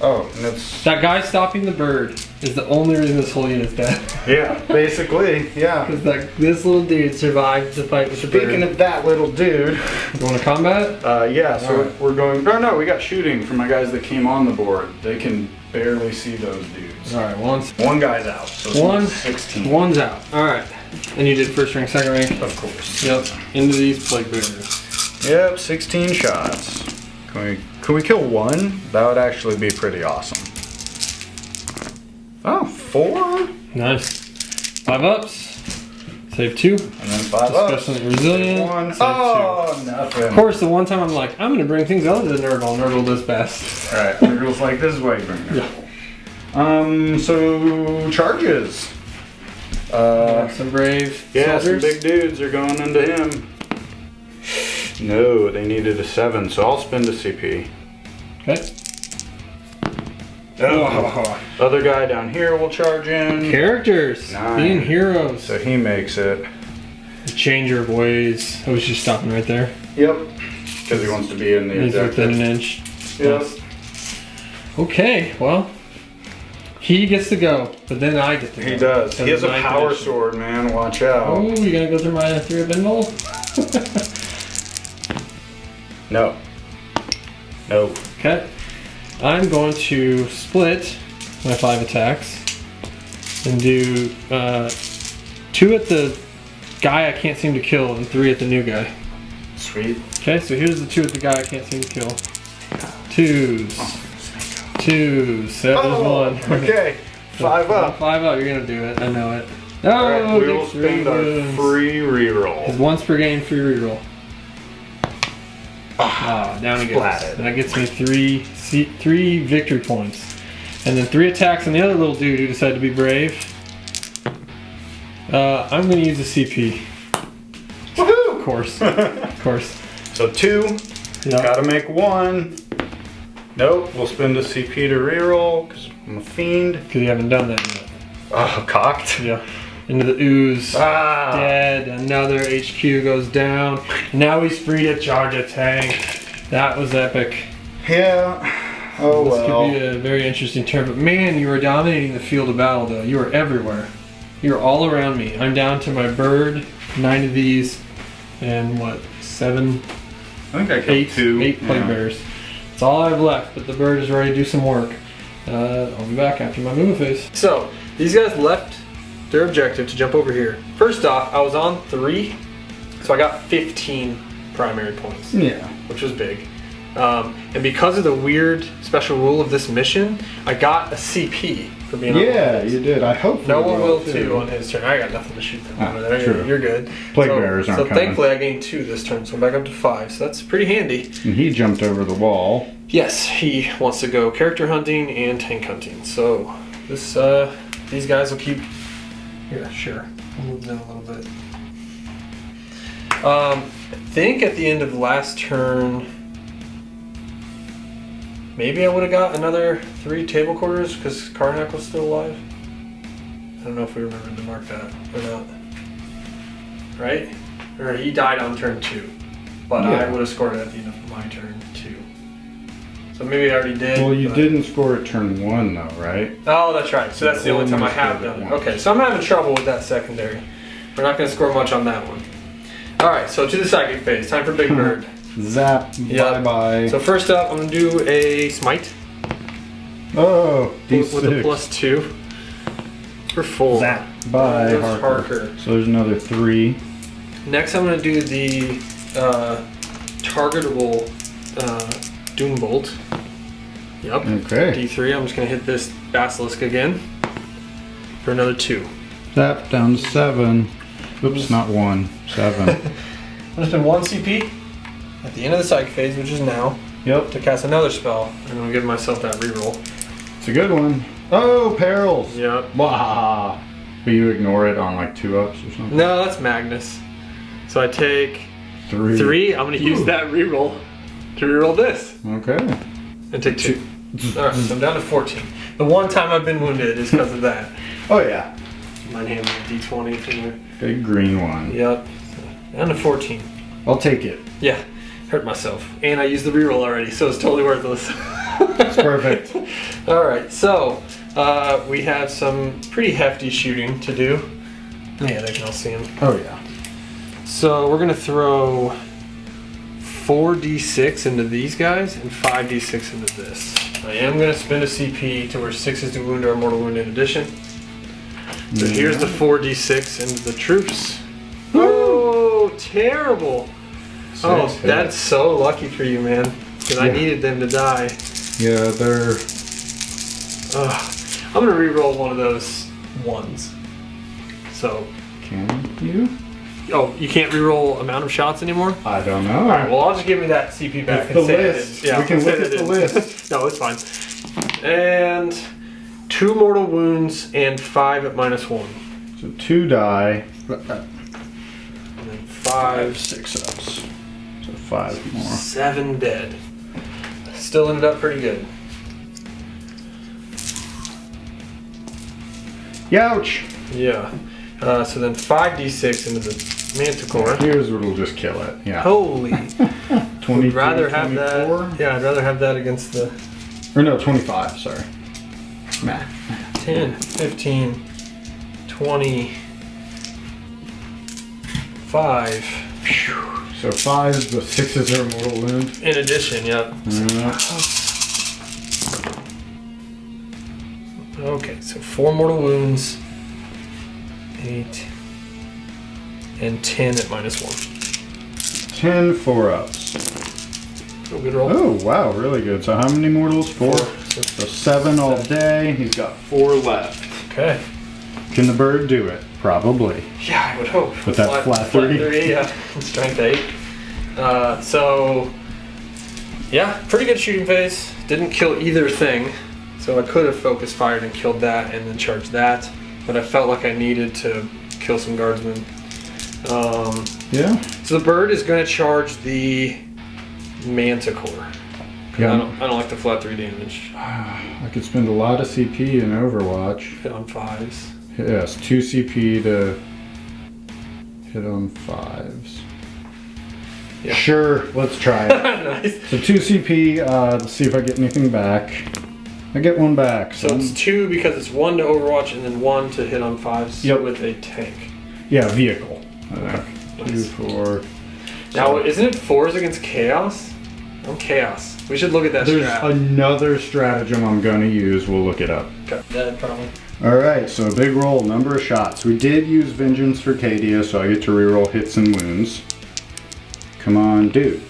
Speaker 2: Oh, and it's
Speaker 1: That guy stopping the bird is the only reason this whole unit's dead.
Speaker 2: yeah, basically, yeah.
Speaker 1: Because this little dude survived the fight with the bird.
Speaker 2: Speaking of that little dude,
Speaker 1: Going to combat?
Speaker 2: yeah. So
Speaker 1: Alright.
Speaker 2: we're going. Oh no, we got shooting from my guys that came on the board. They can barely see those dudes.
Speaker 1: Alright,
Speaker 2: One guy's out. So
Speaker 1: One-
Speaker 2: 16.
Speaker 1: one's out. Alright. And you did first rank, second rank?
Speaker 2: Of course.
Speaker 1: Yep. Into these plague bearers.
Speaker 2: Yep, 16 shots. Can we kill 1? That would actually be pretty awesome. Oh, 4?
Speaker 1: Nice. 5 ups. Save 2.
Speaker 2: And then 5 ups.
Speaker 1: Discussing resilient.
Speaker 2: 1.
Speaker 1: Save
Speaker 2: Oh, nothing.
Speaker 1: Of course, the one time I'm like, I'm gonna bring things other than Nurgle. Nurgle does best.
Speaker 2: Alright, the girl's like, this is why you bring her.
Speaker 1: Yeah.
Speaker 2: So charges.
Speaker 1: Some brave
Speaker 2: Yeah,
Speaker 1: soldiers.
Speaker 2: some big dudes are going into him. No, they needed a 7, so I'll spend a CP.
Speaker 1: Okay.
Speaker 2: Oh. Other guy down here will charge in.
Speaker 1: Characters.
Speaker 2: 9.
Speaker 1: Being heroes.
Speaker 2: So he makes it.
Speaker 1: The changer of ways. I was just stopping right there.
Speaker 2: Yep. Because he wants to be in the
Speaker 1: He's within an
Speaker 2: objective.
Speaker 1: inch.
Speaker 2: Yep.
Speaker 1: Yes. Okay, well. He gets to go, but then I get to go.
Speaker 2: He does. He has a
Speaker 1: 9th
Speaker 2: power
Speaker 1: edition.
Speaker 2: sword, man. Watch out.
Speaker 1: Oh, you gonna go through my 3 of Invul?
Speaker 2: No. No.
Speaker 1: Okay. I'm going to split my 5 attacks and do 2 at the guy I can't seem to kill and 3 at the new guy.
Speaker 2: Sweet.
Speaker 1: Okay, so here's the 2 at the guy I can't seem to kill. 2s. 2. So there's one.
Speaker 2: Okay. 5 up.
Speaker 1: 5 up. You're gonna do it. I know it. Oh,
Speaker 2: Alright, we will
Speaker 1: get
Speaker 2: spend our
Speaker 1: wounds.
Speaker 2: free reroll.
Speaker 1: It's once per game free reroll. Down he goes.
Speaker 2: Splatted.
Speaker 1: That gets me 3 victory points. And then 3 attacks on the other little dude who decided to be brave. I'm gonna use a CP.
Speaker 2: Woohoo!
Speaker 1: Of course. Of course.
Speaker 2: So 2.
Speaker 1: Yeah.
Speaker 2: Gotta make 1. Nope, we'll spend a CP to reroll because I'm a fiend.
Speaker 1: Because you haven't done that yet.
Speaker 2: Oh, cocked.
Speaker 1: Yeah. Into the ooze. Dead. Another HQ goes down. Now he's free to charge a tank. That was epic.
Speaker 2: Yeah. Oh
Speaker 1: This
Speaker 2: well.
Speaker 1: could be a very interesting turn. But man, you were dominating the field of battle though. You were everywhere. You're all around me. I'm down to my bird, 9 of these, and what, 7,
Speaker 2: I think I killed
Speaker 1: 8
Speaker 2: 2.
Speaker 1: plague bears. That's all I have left, but the bird is ready to do some work. I'll be back after my movement phase. So, these guys left their objective to jump over here. First off, I was on 3, so I got 15 primary points,
Speaker 3: Yeah.
Speaker 1: which was big. And because of the weird special rule of this mission, I got a CP for being on
Speaker 3: Yeah,
Speaker 1: one.
Speaker 3: you did. I hope
Speaker 1: No one will too on his turn. I got nothing to shoot them over there.
Speaker 3: true.
Speaker 1: You're good.
Speaker 3: Plague bearers aren't
Speaker 1: So
Speaker 3: coming.
Speaker 1: thankfully I gained 2 this turn, so I'm back up to 5. So that's pretty handy.
Speaker 3: And he jumped over the wall.
Speaker 1: Yes, he wants to go character hunting and tank hunting. So this these guys will keep. Here, sure. I'll move them a little bit. I think at the end of the last turn, maybe I would have got another 3 table quarters because Karnak was still alive. I don't know if we remembered to mark that or not. Right? Or he died on turn 2, but
Speaker 3: Yeah.
Speaker 1: I would have scored it at the end of my turn 2. So maybe I already did.
Speaker 3: Well, you
Speaker 1: but-
Speaker 3: didn't score at turn 1 though, right?
Speaker 1: Oh, that's right. So that's the only time I have done it. Okay, so I'm having trouble with that secondary. We're not going to score much on that one. All right, so to the psychic phase. Time for Big Bird.
Speaker 3: Zap.
Speaker 1: Yeah.
Speaker 3: Bye-bye.
Speaker 1: So first up, I'm going to do a smite
Speaker 3: Oh,
Speaker 1: with a
Speaker 3: D6.
Speaker 1: +2 for 4.
Speaker 3: Zap. Bye,
Speaker 1: There's
Speaker 3: Harker.
Speaker 1: Harker.
Speaker 3: So there's another 3.
Speaker 1: Next, I'm going to do the targetable Doom Bolt. Yep.
Speaker 3: Okay.
Speaker 1: D3. I'm just going to hit this Basilisk again for another 2.
Speaker 3: Zap down to 7. Oops, not 1. 7.
Speaker 1: I'm going to spend 1 CP at the end of the psychic phase, which is now,
Speaker 3: Yep.
Speaker 1: to cast another spell. And I'm going to give myself that reroll.
Speaker 3: It's a good one. Oh, perils.
Speaker 1: Yep.
Speaker 3: Wah. Will you ignore it on like 2-ups or something?
Speaker 1: No, that's Magnus. So I take
Speaker 3: 3.
Speaker 1: 3. I'm going to use that reroll to reroll this.
Speaker 3: Okay.
Speaker 1: And take 2. Alright, so I'm down to 14. The one time I've been wounded is because of that.
Speaker 3: Oh yeah.
Speaker 1: Mind handing a D20 from there.
Speaker 3: Big green one.
Speaker 1: Yep. So down to 14.
Speaker 3: I'll take it.
Speaker 1: Yeah. Hurt myself. And I used the reroll already, so it's totally worthless.
Speaker 3: It's perfect.
Speaker 1: Alright, so we have some pretty hefty shooting to do. Yeah, they can all see him.
Speaker 3: Oh yeah.
Speaker 1: So we're going to throw 4d6 into these guys and 5d6 into this. I am going to spend a CP to where 6 is the wound or mortal wound in addition. So here's the 4d6 into the troops. Oh, terrible. Oh,
Speaker 3: Six
Speaker 1: that's so lucky for you, man. Because I
Speaker 3: Yeah.
Speaker 1: needed them to die.
Speaker 3: Yeah, they're.
Speaker 1: I'm going to re-roll one of those ones. So,
Speaker 3: Can you?
Speaker 1: oh, you can't re-roll amount of shots anymore?
Speaker 3: I don't know.
Speaker 1: Alright, well, I'll just give me that CP back
Speaker 3: It's
Speaker 1: and
Speaker 3: the
Speaker 1: say that
Speaker 3: list.
Speaker 1: it- yeah,
Speaker 3: We can
Speaker 1: say
Speaker 3: look
Speaker 1: that
Speaker 3: at the
Speaker 1: it-
Speaker 3: list.
Speaker 1: No, it's fine. And 2 mortal wounds and 5 at -1.
Speaker 3: So 2 die.
Speaker 1: And then 5,
Speaker 3: 6-ups. So 5 more.
Speaker 1: 7 dead. Still ended up pretty good.
Speaker 3: Youch!
Speaker 1: Yeah. So then 5d6 into the Manticore.
Speaker 3: Here's what'll just kill it. Yeah.
Speaker 1: Holy.
Speaker 3: 20.
Speaker 1: I'd rather have
Speaker 3: 24?
Speaker 1: that. Yeah, I'd rather have that against the
Speaker 3: Or no, 25. Sorry. Nah.
Speaker 1: 10, 15, 20, 5.
Speaker 3: So 5, the 6s are mortal wound.
Speaker 1: In addition, yep. Okay, so 4 mortal wounds, 8, and 10 at -1.
Speaker 3: 10 4-ups.
Speaker 1: Oh, good roll.
Speaker 3: Oh wow, really good. So how many mortals? 4. So 7 all day. He's got 4 left.
Speaker 1: Okay.
Speaker 3: Can the bird do it? Probably.
Speaker 1: Yeah, I would hope.
Speaker 3: With that flat 3.
Speaker 1: Yeah, strength 8. So, yeah, pretty good shooting phase. Didn't kill either thing. So I could have focus fired and killed that and then charged that. But I felt like I needed to kill some guardsmen.
Speaker 3: Yeah.
Speaker 1: So the bird is going to charge the Manticore.
Speaker 3: Yeah.
Speaker 1: I don't like the flat 3 damage.
Speaker 3: I could spend a lot of CP in Overwatch.
Speaker 1: Hit on 5s.
Speaker 3: Yes, 2 CP to hit on 5s.
Speaker 1: Yeah.
Speaker 3: Sure, let's try it.
Speaker 1: Nice.
Speaker 3: So 2 CP, let's see if I get anything back. I get 1 back.
Speaker 1: So it's 2 because it's 1 to Overwatch and then 1 to hit on 5s
Speaker 3: Yep.
Speaker 1: with a tank.
Speaker 3: Yeah, vehicle. I think.
Speaker 1: Nice.
Speaker 3: 2, 4.
Speaker 1: Now, isn't it 4s against Chaos? I'm Chaos. We should look at that
Speaker 3: There's
Speaker 1: strat.
Speaker 3: another stratagem I'm going to use. We'll look it up.
Speaker 1: Okay. Dead, probably.
Speaker 3: Alright, so big roll, number of shots. We did use Vengeance for Cadia, so I get to reroll hits and wounds. Come on, dude.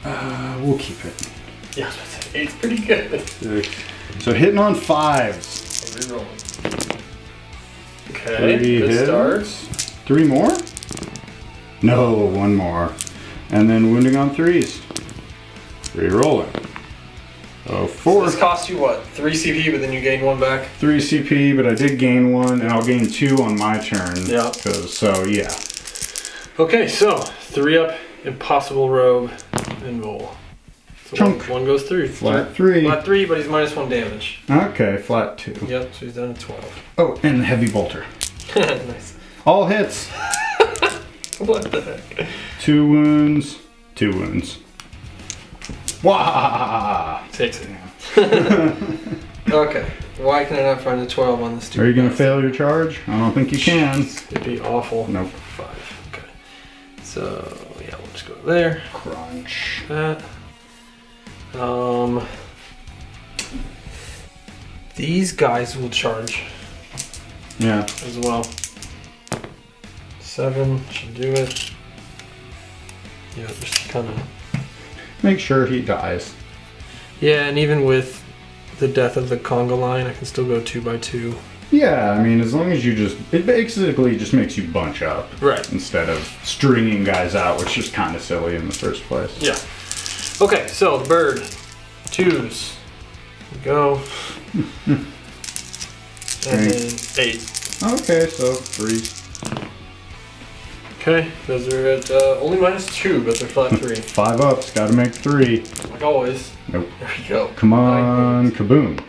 Speaker 3: We'll keep it.
Speaker 1: Yeah, I was about to say, 8's pretty good.
Speaker 3: So hitting on 5s.
Speaker 1: Rerolling. Okay,
Speaker 3: 3
Speaker 1: good
Speaker 3: hits.
Speaker 1: start.
Speaker 3: 3 more? No, 1 more. And then wounding on 3s. Rerolling. Oh, 4.
Speaker 1: So this costs you what? 3 CP, but then you gain 1 back?
Speaker 3: 3 CP, but I did gain 1, and I'll gain 2 on my turn.
Speaker 1: Yeah.
Speaker 3: So, yeah.
Speaker 1: Okay, so 3 up, Impossible Rogue, and Roll. So
Speaker 3: Chunk.
Speaker 1: One goes through.
Speaker 3: Flat 3.
Speaker 1: Flat 3, but he's minus 1 damage.
Speaker 3: Okay, flat 2.
Speaker 1: Yep, so he's down to 12.
Speaker 3: Oh, and the heavy bolter.
Speaker 1: Nice.
Speaker 3: All hits.
Speaker 1: What the heck?
Speaker 3: 2 wounds. 2 wounds. Wah!
Speaker 1: Takes it. Okay. Why can I not find the 12 on this dude?
Speaker 3: Are you going to fail your charge? I don't think you can.
Speaker 1: It'd be awful.
Speaker 3: Nope.
Speaker 1: 5. Okay. So, yeah, we'll just go there.
Speaker 3: Crunch.
Speaker 1: That. These guys will charge
Speaker 3: Yeah.
Speaker 1: as well. 7 should do it. Yeah, just kind of.
Speaker 3: Make sure he dies.
Speaker 1: Yeah, and even with the death of the conga line, I can still go 2 by 2.
Speaker 3: Yeah, I mean, as long as you just... It basically just makes you bunch up.
Speaker 1: Right.
Speaker 3: Instead of stringing guys out, which is kind of silly in the first place.
Speaker 1: Yeah. Okay, so the bird. 2s. Go. And then 8.
Speaker 3: Okay, so 3.
Speaker 1: Okay, those are at only minus 2, but they're flat 3.
Speaker 3: 5 ups, gotta make 3.
Speaker 1: Like always.
Speaker 3: Nope.
Speaker 1: There we go.
Speaker 3: Come on, kaboom.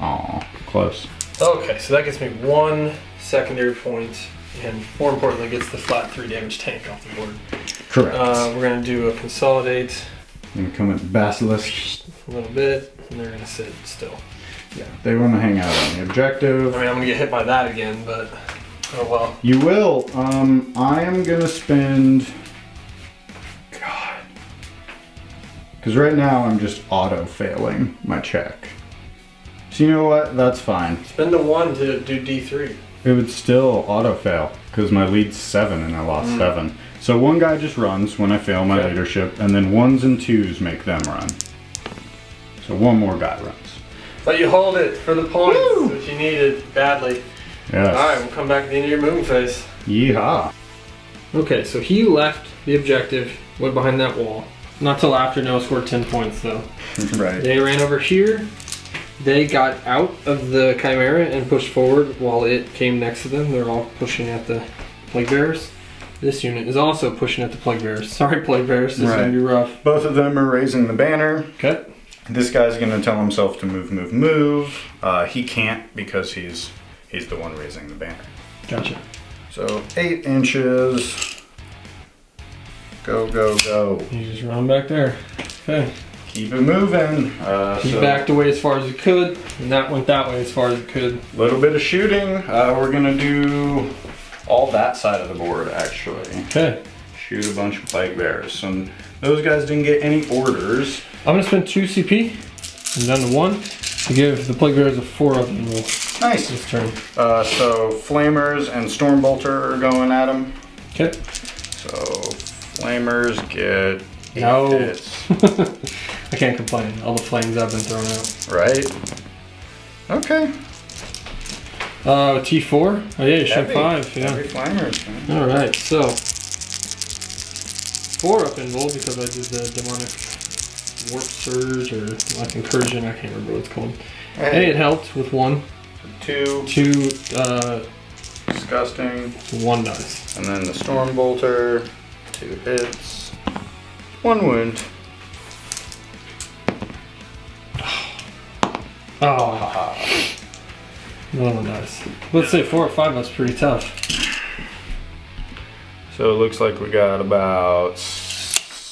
Speaker 3: Aw, close.
Speaker 1: Okay, so that gets me 1 secondary point, and more importantly, gets the flat 3 damage tank off the board.
Speaker 3: Correct.
Speaker 1: We're gonna do a consolidate
Speaker 3: Gonna come with Basilisk.
Speaker 1: a little bit, and they're gonna sit still.
Speaker 3: Yeah, they want to hang out on the objective.
Speaker 1: I mean, I'm gonna get hit by that again, but oh well.
Speaker 3: You will. I am gonna spend. God. Because right now I'm just auto failing my check. So you know what? That's fine.
Speaker 1: Spend the 1 to do D3.
Speaker 3: It would still auto fail because my lead's 7 and I lost 7. So 1 guy just runs when I fail my leadership, and then 1s and 2s make them run. So 1 more guy runs.
Speaker 1: But you hold it for the points, which you needed badly.
Speaker 3: Yes.
Speaker 1: Alright, we'll come back at the end of your moving phase.
Speaker 3: Yeehaw.
Speaker 1: Okay, so he left the objective, went behind that wall. Not till after Noah scored 10 points though.
Speaker 3: Right.
Speaker 1: They ran over here. They got out of the Chimera and pushed forward while it came next to them. They're all pushing at the Plague Bearers. This unit is also pushing at the Plague Bearers. Sorry, Plague Bearers, this is gonna be rough.
Speaker 3: Both of them are raising the banner.
Speaker 1: Okay.
Speaker 3: This guy's gonna tell himself to move, move, move. He can't because he's the one raising the banner.
Speaker 1: Gotcha.
Speaker 3: So 8 inches. Go, go, go.
Speaker 1: You just run back there. Okay.
Speaker 3: Keep it moving.
Speaker 1: He backed away as far as he could, and that went that way as far as it could.
Speaker 3: Little bit of shooting. We're gonna do all that side of the board actually.
Speaker 1: Okay.
Speaker 3: Shoot a bunch of plague bears. So those guys didn't get any orders.
Speaker 1: I'm gonna spend 2 CP. I'm down to 1 to give the Plague Bearers a 4 up and roll
Speaker 3: Nice.
Speaker 1: this turn.
Speaker 3: So Flamers and Stormbolter are going at him.
Speaker 1: Okay.
Speaker 3: So Flamers get 8
Speaker 1: No.
Speaker 3: hits.
Speaker 1: I can't complain. All the flames have been thrown out.
Speaker 2: Right? Okay.
Speaker 1: T4? Oh yeah, you should
Speaker 2: Heavy.
Speaker 1: 5, yeah.
Speaker 2: Heavy flamers, man.
Speaker 1: Alright, so 4 up in roll because I did the demonic warp surge or like incursion, I can't remember what it's called. Hey, it helped with 1.
Speaker 2: 2.
Speaker 1: 2,
Speaker 2: Disgusting.
Speaker 1: 1 dice.
Speaker 2: And then the storm bolter. 2 hits. 1 wound.
Speaker 1: Oh. No, nice. Let's say 4 or 5, that's pretty tough.
Speaker 2: So it looks like we got about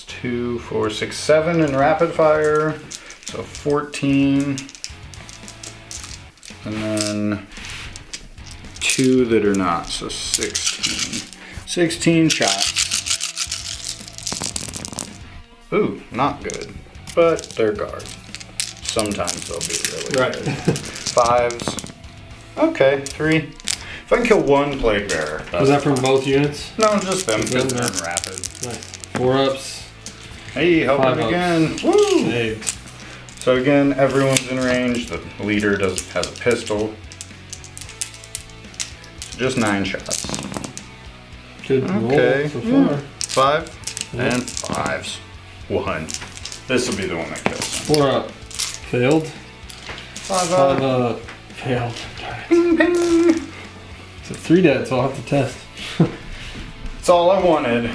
Speaker 2: 2, 4, 6, 7 in rapid fire. So 14. And then 2 that are not, so 16. 16 shots. Ooh, not good. But they're guard. Sometimes they'll be really good. 5s. Okay, 3. If I can kill 1 plague bearer.
Speaker 1: Was that from both units?
Speaker 2: No, just them because
Speaker 1: Just
Speaker 2: they're
Speaker 1: them.
Speaker 2: in rapid.
Speaker 1: Nice. 4 ups.
Speaker 2: Hey, help
Speaker 1: 5
Speaker 2: him
Speaker 1: ups.
Speaker 2: again. Woo!
Speaker 1: Saved.
Speaker 2: So again, everyone's in range. The leader has a pistol. So just 9 shots.
Speaker 1: Good
Speaker 2: Okay,
Speaker 1: roll so far.
Speaker 2: 5
Speaker 1: Yeah.
Speaker 2: and 5s. 1. This will be the one that kills him.
Speaker 1: 4 up. Failed.
Speaker 2: 5
Speaker 1: 5
Speaker 2: up.
Speaker 1: up. Failed. Darn it.
Speaker 2: Ping, ping.
Speaker 1: So 3 dead, so I'll have to test.
Speaker 2: That's all I wanted.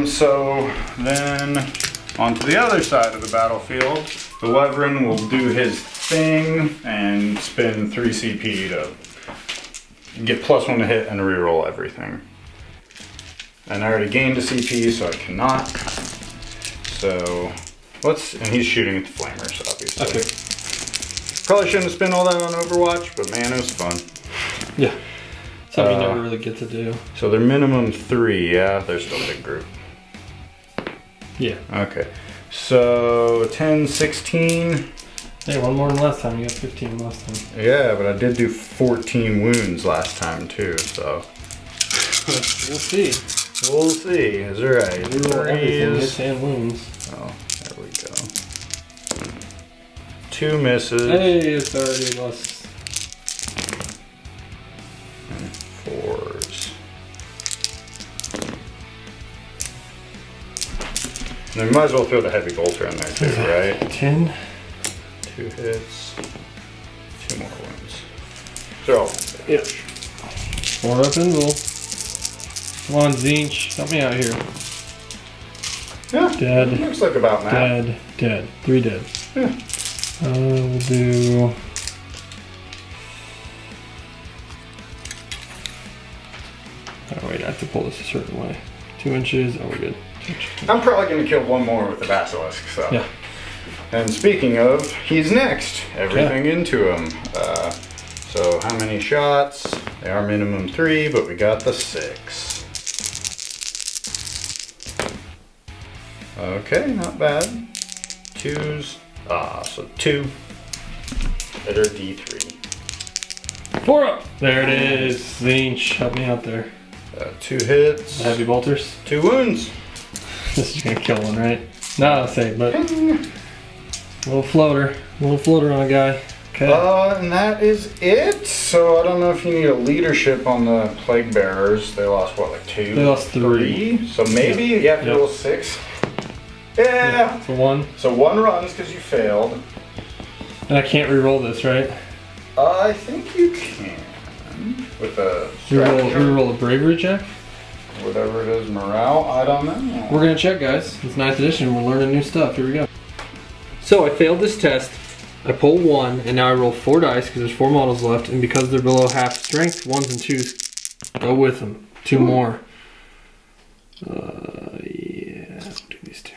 Speaker 2: So then on to the other side of the battlefield. The Wyvern will do his thing and spend 3 CP to get +1 to hit and reroll everything. And I already gained a CP, so I cannot. So and he's shooting at the flamers, obviously.
Speaker 1: Okay.
Speaker 2: Probably shouldn't have spent all that on Overwatch, but man, it was fun.
Speaker 1: Yeah. Something you never really get to do.
Speaker 2: So they're minimum 3, yeah? They're still a big group.
Speaker 1: Yeah.
Speaker 2: Okay. So 10, 16.
Speaker 1: Hey, 1 more than last time. You got 15 last time.
Speaker 2: Yeah, but I did do 14 wounds last time too, so.
Speaker 1: We'll see.
Speaker 2: We'll see. Is there a
Speaker 1: We roll everything, hits
Speaker 2: 3s?
Speaker 1: and wounds.
Speaker 2: Oh, there we go. 2 misses.
Speaker 1: Hey, it's already less.
Speaker 2: And 4s. And we might as well throw the heavy bolter in there too, right?
Speaker 1: 10.
Speaker 2: 2 hits. 2 more wounds. So,
Speaker 1: Yep. 4 up and roll. Come on, Zinch. Help me out here.
Speaker 2: yeah,
Speaker 1: Dead.
Speaker 2: looks like about that.
Speaker 1: Dead. Dead. 3 dead.
Speaker 2: Yeah.
Speaker 1: We'll do. Oh, wait, I have to pull this a certain way. 2 inches. Oh, we're good. 2 inches.
Speaker 2: I'm probably going to kill 1 more with the basilisk, so.
Speaker 1: Yeah.
Speaker 2: And speaking of, he's next. Everything into him. So how many shots? They are minimum 3, but we got the 6. Okay, not bad. 2s. So 2. That are D3.
Speaker 1: 4 up. There it is. Zinch. Help me out there.
Speaker 2: 2 hits.
Speaker 1: Heavy bolters.
Speaker 2: 2 wounds.
Speaker 1: This is gonna kill one, right? No, I'll say, but little floater on a guy. Okay.
Speaker 2: And that is it. So I don't know if you need a leadership on the plague bearers. They lost what, like 2?
Speaker 1: They lost 3.
Speaker 2: So maybe you have to roll 6. Yeah.
Speaker 1: So 1.
Speaker 2: So 1 runs because you failed.
Speaker 1: And I can't re-roll this, right?
Speaker 2: I think you can with a strategy,
Speaker 1: Re-roll a bravery check.
Speaker 2: whatever it is, morale. I don't know.
Speaker 1: We're gonna check, guys. It's 9th edition. We're learning new stuff. Here we go. So I failed this test. I pull 1, and now I roll 4 dice because there's 4 models left, and because they're below half strength, 1s and 2s go with them. 2 more. Yeah, do these 2.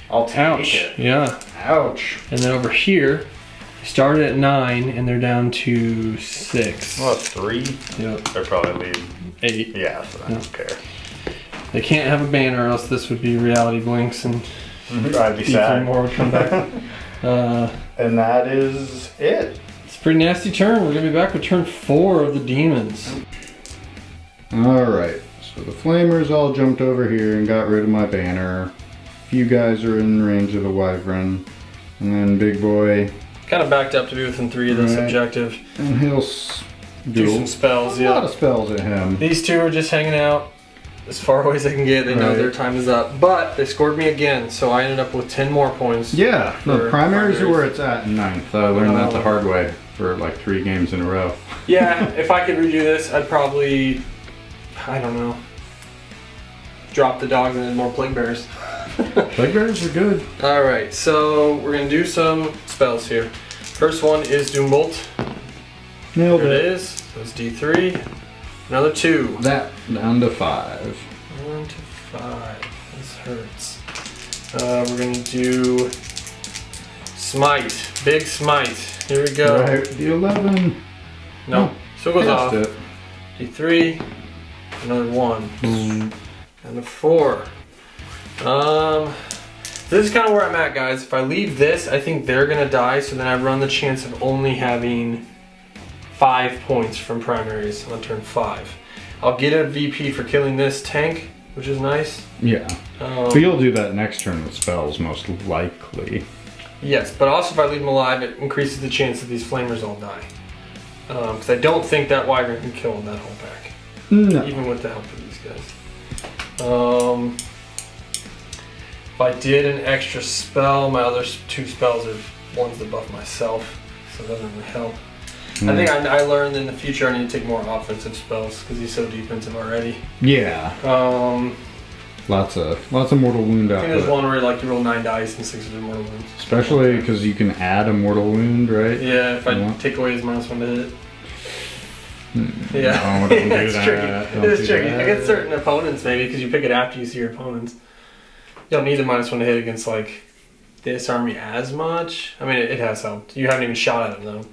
Speaker 2: I'll take
Speaker 1: Ouch.
Speaker 2: it.
Speaker 1: Yeah.
Speaker 2: Ouch.
Speaker 1: And then over here, I started at 9, and they're down to 6.
Speaker 2: Well, 3.
Speaker 1: Yep.
Speaker 2: They're probably lead.
Speaker 1: 8.
Speaker 2: Yeah, so I don't care.
Speaker 1: They can't have a banner, or else this would be reality blinks, and
Speaker 2: I'd be
Speaker 1: D3
Speaker 2: sad.
Speaker 1: more would come back.
Speaker 2: And that is it.
Speaker 1: It's a pretty nasty turn. We're gonna be back with turn 4 of the demons.
Speaker 3: Alright, so the flamers all jumped over here and got rid of my banner. few guys are in range of the Wyvern. And then Big Boy.
Speaker 1: Kind of backed up to be within 3 of this objective.
Speaker 3: And he'll
Speaker 1: do some spells,
Speaker 3: a lot of spells at him.
Speaker 1: These two are just hanging out as far away as they can get. They know their time is up. But they scored me again, so I ended up with 10 more points.
Speaker 3: Yeah, the primaries are where it's at in 9th. I learned that the hard way for like 3 games in a row.
Speaker 1: Yeah, if I could redo this, I'd probably, I don't know, drop the dogs and then more plague bears.
Speaker 3: Plague bears are good.
Speaker 1: Alright, so we're going to do some spells here. First one is Doombolt.
Speaker 3: Nailed
Speaker 1: There
Speaker 3: it.
Speaker 1: it is. That's D3. Another 2.
Speaker 3: That down to 5.
Speaker 1: 1 to 5. This hurts. We're going to do Smite. Big Smite. Here we go.
Speaker 3: Right, D11.
Speaker 1: No, still goes off.
Speaker 3: It.
Speaker 1: D3. Another 1. And a 4. This is kind of where I'm at, guys. If I leave this, I think they're gonna die, so then I run the chance of only having 5 points from primaries on turn 5. I'll get a VP for killing this tank, which is nice.
Speaker 3: Yeah. But you'll do that next turn with spells, most likely.
Speaker 1: Yes, but also if I leave them alive, it increases the chance that these flamers all die. Because I don't think that Wyvern can kill that whole pack.
Speaker 3: No.
Speaker 1: Even with the help of these guys. If I did an extra spell, my other 2 spells are ones that buff myself, so it doesn't really help. I think I learned in the future I need to take more offensive spells because he's so defensive already.
Speaker 3: Yeah. Lots of mortal wound
Speaker 1: I think there's
Speaker 3: output.
Speaker 1: one where like you roll 9 dice and 6 of them mortal wounds.
Speaker 3: Especially because you can add a mortal wound, right?
Speaker 1: Yeah, if I take away his -1 to hit. Yeah,
Speaker 3: No, don't do
Speaker 1: it's
Speaker 3: that.
Speaker 1: tricky.
Speaker 3: Don't
Speaker 1: It's
Speaker 3: do
Speaker 1: tricky.
Speaker 3: that.
Speaker 1: Against certain opponents, maybe because you pick it after you see your opponents. You don't need the -1 to hit against like this army as much. I mean, it has helped. You haven't even shot at him though.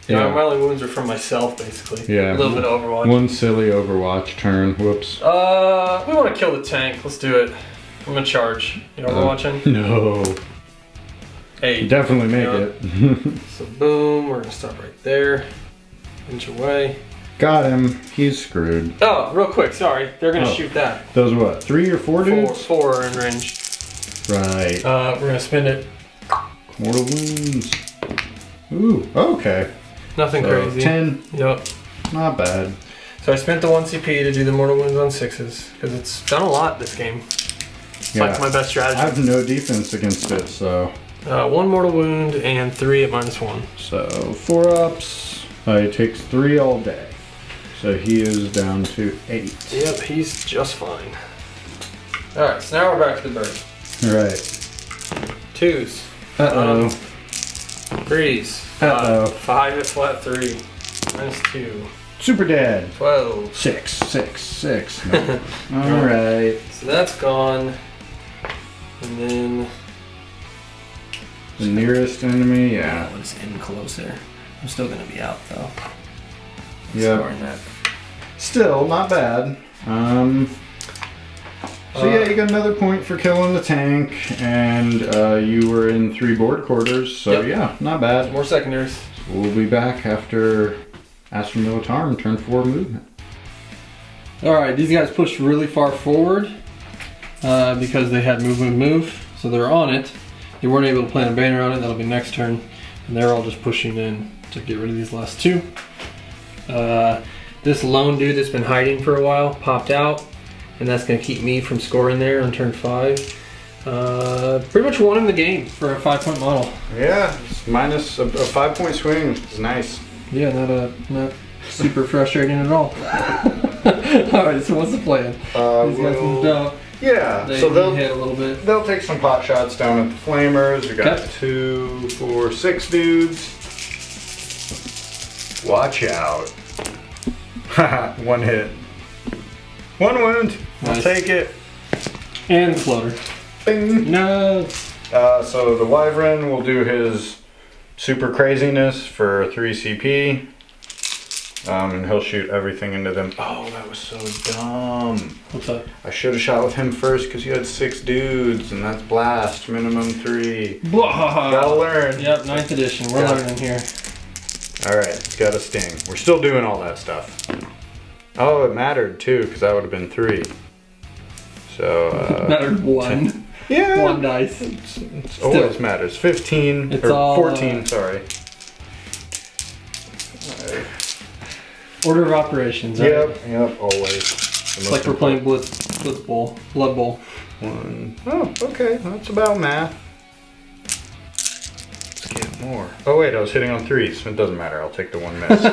Speaker 1: You know,
Speaker 3: Yeah.
Speaker 1: my only wounds are from myself basically.
Speaker 3: Yeah.
Speaker 1: A little bit of Overwatch.
Speaker 3: One silly Overwatch turn. Whoops.
Speaker 1: We want to kill the tank. Let's do it. I'm gonna charge. You Overwatching?
Speaker 3: No.
Speaker 1: 8.
Speaker 3: Definitely make
Speaker 1: Yeah.
Speaker 3: it.
Speaker 1: So boom, we're gonna stop right there. Inch away.
Speaker 3: Got him. He's screwed.
Speaker 1: Oh, real quick, sorry. They're gonna
Speaker 3: Oh.
Speaker 1: shoot that.
Speaker 3: Those what? 3 or 4 dudes?
Speaker 1: 4 are in range.
Speaker 3: Right.
Speaker 1: We're gonna spend it.
Speaker 3: Mortal wounds. Ooh. Okay.
Speaker 1: Nothing
Speaker 3: So,
Speaker 1: crazy.
Speaker 3: 10.
Speaker 1: Yep.
Speaker 3: Not bad.
Speaker 1: So I spent the 1 CP to do the mortal wounds on 6s because it's done a lot this game. It's like my best strategy.
Speaker 3: I have no defense against it, so
Speaker 1: 1 mortal wound and 3 at -1.
Speaker 3: 4 ups. It takes 3 all day. So he is down to 8.
Speaker 1: Yep, he's just fine. Alright, so now we're back to the bird.
Speaker 3: Right.
Speaker 1: 2s.
Speaker 3: Uh-oh.
Speaker 1: 3s.
Speaker 3: Uh-oh.
Speaker 1: 5 at flat 3. -2.
Speaker 3: Super dead.
Speaker 1: 12.
Speaker 3: 6. No. Alright.
Speaker 1: So that's gone. And then
Speaker 3: The nearest enemy, yeah.
Speaker 1: that was in closer. I'm still gonna be out though.
Speaker 3: Yeah.
Speaker 1: Scoring that.
Speaker 3: Still, not bad. So yeah, you got another point for killing the tank, and you were in 3 board quarters, so
Speaker 1: Yep.
Speaker 3: yeah, not bad.
Speaker 1: More secondaries.
Speaker 3: We'll be back after Astra Militarum, turn 4 movement.
Speaker 1: Alright, these guys pushed really far forward because they had move. So they're on it. They weren't able to plant a banner on it, that'll be next turn. And they're all just pushing in to get rid of these last 2. This lone dude that's been hiding for a while popped out, and that's going to keep me from scoring there on turn 5. Pretty much won him the game for a 5-point model.
Speaker 3: Yeah, it's minus a 5-point swing. It's nice.
Speaker 1: Yeah, not super frustrating at all. Alright, so what's the plan? These guys moved out.
Speaker 3: Yeah,
Speaker 1: They
Speaker 3: so they'll
Speaker 1: hit a little bit.
Speaker 3: they'll take some pot shots down at the flamers. We got
Speaker 1: Okay.
Speaker 3: 2, 4, 6 dudes. Watch out. Haha, 1 hit. 1 wound. I'll
Speaker 1: Nice.
Speaker 3: take it.
Speaker 1: And the floater.
Speaker 3: Bing.
Speaker 1: No.
Speaker 3: So the Wyvern will do his super craziness for 3 CP. And he'll shoot everything into them. Oh, that was so dumb.
Speaker 1: What's up?
Speaker 3: I should have shot with him first because you had 6 dudes, and that's blast, minimum 3. Gotta learn.
Speaker 1: Yep, 9th edition. We're
Speaker 3: Yeah.
Speaker 1: learning here.
Speaker 3: Alright, it's got a sting. We're still doing all that stuff. Oh, it mattered too, because that would have been 3. So,
Speaker 1: Mattered 1.
Speaker 3: Yeah.
Speaker 1: One dice.
Speaker 3: It's always matters. 15
Speaker 1: It's
Speaker 3: or
Speaker 1: all,
Speaker 3: 14, sorry.
Speaker 1: Order of operations, right?
Speaker 3: Yep, always.
Speaker 1: It's like we're playing Blitz Bowl, Blood Bowl.
Speaker 3: One. Oh, okay. That's about math. Let's get more. Oh wait, I was hitting on 3s. It doesn't matter. I'll take the 1 miss.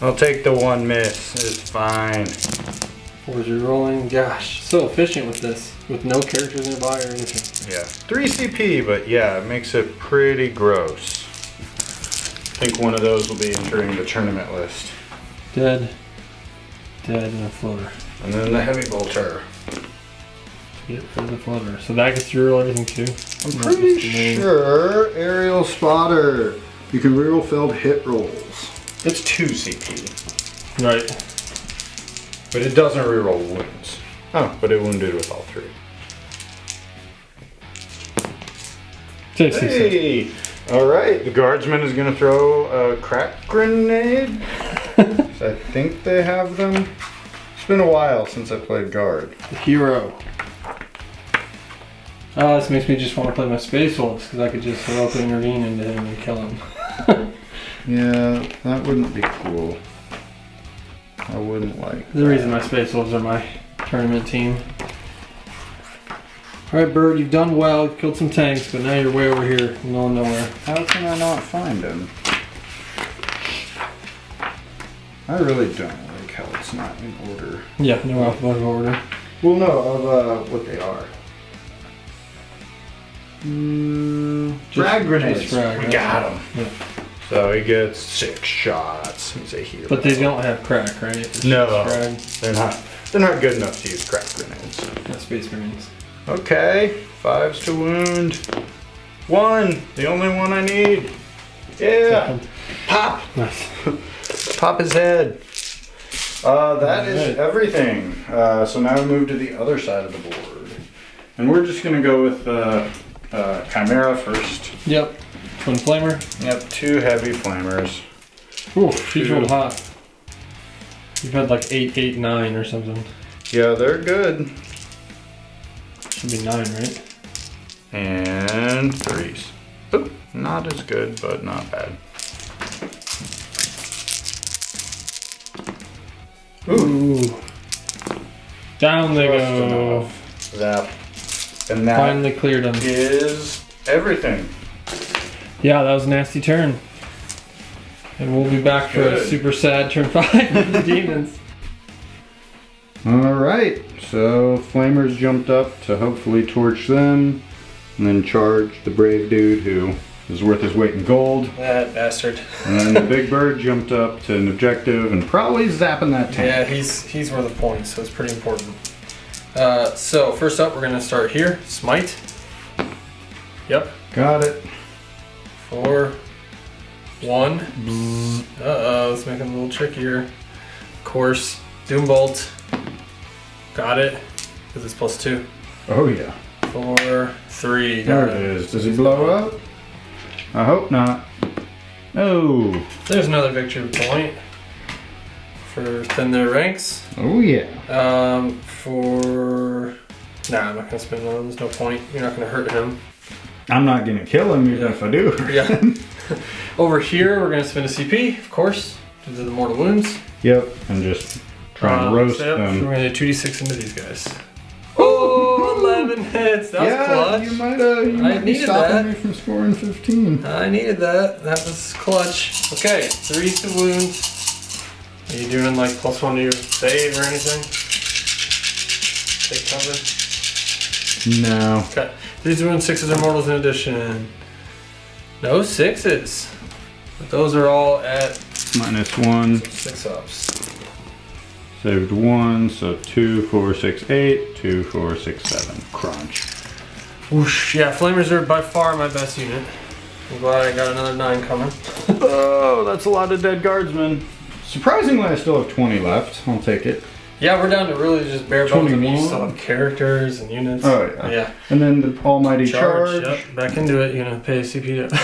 Speaker 3: I'll take the 1 miss. It's fine.
Speaker 1: 4s are rolling. Gosh, so efficient with this, with no characters nearby or anything.
Speaker 3: Yeah. 3 CP, but yeah, it makes it pretty gross. I think one of those will be entering the tournament list.
Speaker 1: Dead, and a floater.
Speaker 3: And then the heavy bolter.
Speaker 1: Get rid of the floater. So that gets to reroll everything too.
Speaker 3: I'm pretty sure aerial spotter. You can reroll failed hit rolls. It's 2 CP.
Speaker 1: Right.
Speaker 3: But it doesn't reroll wounds. Oh, but it wounded with all 3. Hey! Alright, the guardsman is going to throw a crack grenade. I think they have them. It's been a while since I played guard.
Speaker 1: The hero. Oh, this makes me just want to play my Space Wolves because I could just heroically intervene into him and kill him.
Speaker 3: Yeah, that wouldn't be cool. I wouldn't like
Speaker 1: The reason my Space Wolves are my tournament team. Alright, Bird, you've done well. You've killed some tanks, but now you're way over here in the middle of nowhere.
Speaker 3: How can I not find him? I really don't like how it's not in order.
Speaker 1: Yeah, no alphabetical order.
Speaker 3: Well, no, of what they are. Frag grenades.
Speaker 1: Just frag,
Speaker 3: We
Speaker 1: right?
Speaker 3: got him.
Speaker 1: Yeah.
Speaker 3: So he gets 6 shots. He's a hero.
Speaker 1: But they don't have crack, right? It's
Speaker 3: No,
Speaker 1: just frag.
Speaker 3: they're not good enough to use crack grenades.
Speaker 1: Not Space Marines.
Speaker 3: Okay, 5s to wound. 1, the only one I need. Yeah, pop,
Speaker 1: Nice.
Speaker 3: pop his head. That is
Speaker 1: Alright.
Speaker 3: everything. So now we move to the other side of the board. And we're just gonna go with Chimera first.
Speaker 1: Yep. Twin Flamer.
Speaker 3: Yep, 2 heavy flamers.
Speaker 1: Ooh, she's rolled hot. You've had like 8, 8, 9 or something.
Speaker 3: Yeah, they're good.
Speaker 1: Should be 9, right?
Speaker 3: And 3s. Oop, not as good, but not bad.
Speaker 1: Ooh. Down they
Speaker 3: Just
Speaker 1: go.
Speaker 3: enough. Zap. And that
Speaker 1: Finally cleared them.
Speaker 3: is everything.
Speaker 1: Yeah, that was a nasty turn. And we'll be back for a
Speaker 3: Good.
Speaker 1: super sad turn 5 with the demons.
Speaker 3: Alright, so Flamers jumped up to hopefully torch them, and then charge the brave dude who is worth his weight in gold.
Speaker 1: That bastard.
Speaker 3: And then the big bird jumped up to an objective and probably zapping that tank.
Speaker 1: Yeah, he's worth a point, so it's pretty important. So first up, we're gonna start here. Smite. Yep.
Speaker 3: Got it.
Speaker 1: 4, 1. Uh-oh, let's make it a little trickier. Of course, Doombolt. Got it, because it's +2.
Speaker 3: Oh yeah.
Speaker 1: 4, 3.
Speaker 3: There
Speaker 1: Got
Speaker 3: it is. Does he blow up? I hope not. No.
Speaker 1: There's another victory point for thin their ranks.
Speaker 3: Oh yeah.
Speaker 1: Nah, I'm not gonna spend one. There's no point. You're not gonna hurt him.
Speaker 3: I'm not gonna kill him even if I do.
Speaker 1: Yeah. Over here, we're gonna spend a CP, of course, due to the mortal wounds.
Speaker 3: Yep. And just try and roast
Speaker 1: Yep,
Speaker 3: them.
Speaker 1: We're gonna do 2d6 into these guys. Oh, 11 hits. That was clutch.
Speaker 3: You might be
Speaker 1: needed
Speaker 3: stopping
Speaker 1: that.
Speaker 3: me from scoring 15.
Speaker 1: I needed that. That was clutch. Okay, 3 to wounds. Are you doing like +1 to your save or anything? Take cover.
Speaker 3: No.
Speaker 1: Okay. 3 to wounds, 6s are mortals in addition. No 6s. But those are all at
Speaker 3: -1.
Speaker 1: 6 ups.
Speaker 3: Saved 1, so 2, 4, 6, 8, 2, 4, 6, 7. Crunch.
Speaker 1: Whoosh. Yeah, Flamers are by far my best unit. I'm glad I got another 9 coming.
Speaker 3: Oh, that's a lot of dead guardsmen. Surprisingly, I still have 20 left. I'll take it.
Speaker 1: Yeah, we're down to really just bare bones. I mean, you
Speaker 3: 21.
Speaker 1: still have characters and units.
Speaker 3: Oh, yeah.
Speaker 1: Yeah.
Speaker 3: And then the almighty charge.
Speaker 1: Yep. Back into it. You're gonna pay a CP to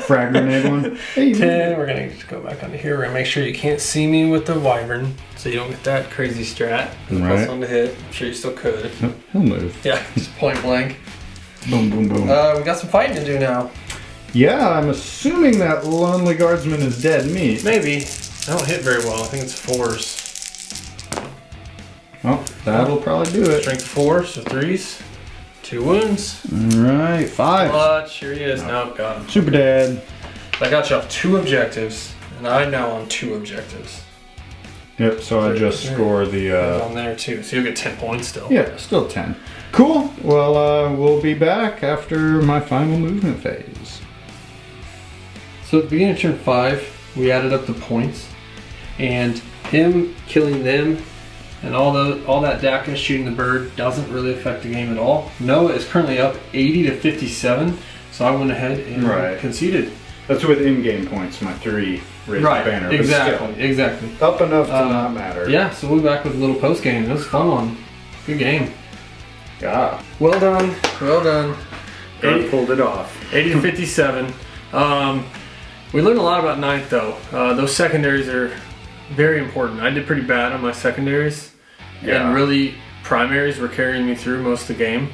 Speaker 3: Frag grenade one. Hey,
Speaker 1: 10. We're gonna just go back onto here. We're gonna make sure you can't see me with the wyvern, so you don't get that crazy strat.
Speaker 3: Right.
Speaker 1: Plus one to hit. I'm sure you still could.
Speaker 3: He'll move.
Speaker 1: Yeah, just point blank.
Speaker 3: Boom, boom, boom.
Speaker 1: We got some fighting to do now.
Speaker 3: Yeah, I'm assuming that lonely guardsman is dead meat.
Speaker 1: Maybe. I don't hit very well. I think it's 4s.
Speaker 3: Oh, that'll probably do it.
Speaker 1: Strength 4, so 3s. 2 wounds.
Speaker 3: Alright, 5.
Speaker 1: Clutch. Here he is. No, got him.
Speaker 3: Super dead.
Speaker 1: I got you off 2 objectives, and I'm now on 2 objectives.
Speaker 3: Yep, so I just score
Speaker 1: And
Speaker 3: the,
Speaker 1: on there too, so you'll get 10 points still.
Speaker 3: yeah, still 10. Cool. Well, we'll be back after my final movement phase.
Speaker 1: So at the beginning of turn 5, we added up the points, and him killing them and all that DACA shooting the bird doesn't really affect the game at all. Noah is currently up 80 to 57, so I went ahead and conceded.
Speaker 2: That's with in-game points, my 3 raised the banner.
Speaker 1: Exactly.
Speaker 2: Up enough to not matter.
Speaker 1: Yeah, so we'll be back with a little post game. It was a fun one. Good game.
Speaker 2: Yeah.
Speaker 1: Well done. Well done.
Speaker 2: God pulled it off.
Speaker 1: 80 to 57. We learned a lot about 9th though. Those secondaries are very important. I did pretty bad on my secondaries.
Speaker 2: Yeah.
Speaker 1: And really primaries were carrying me through most of the game.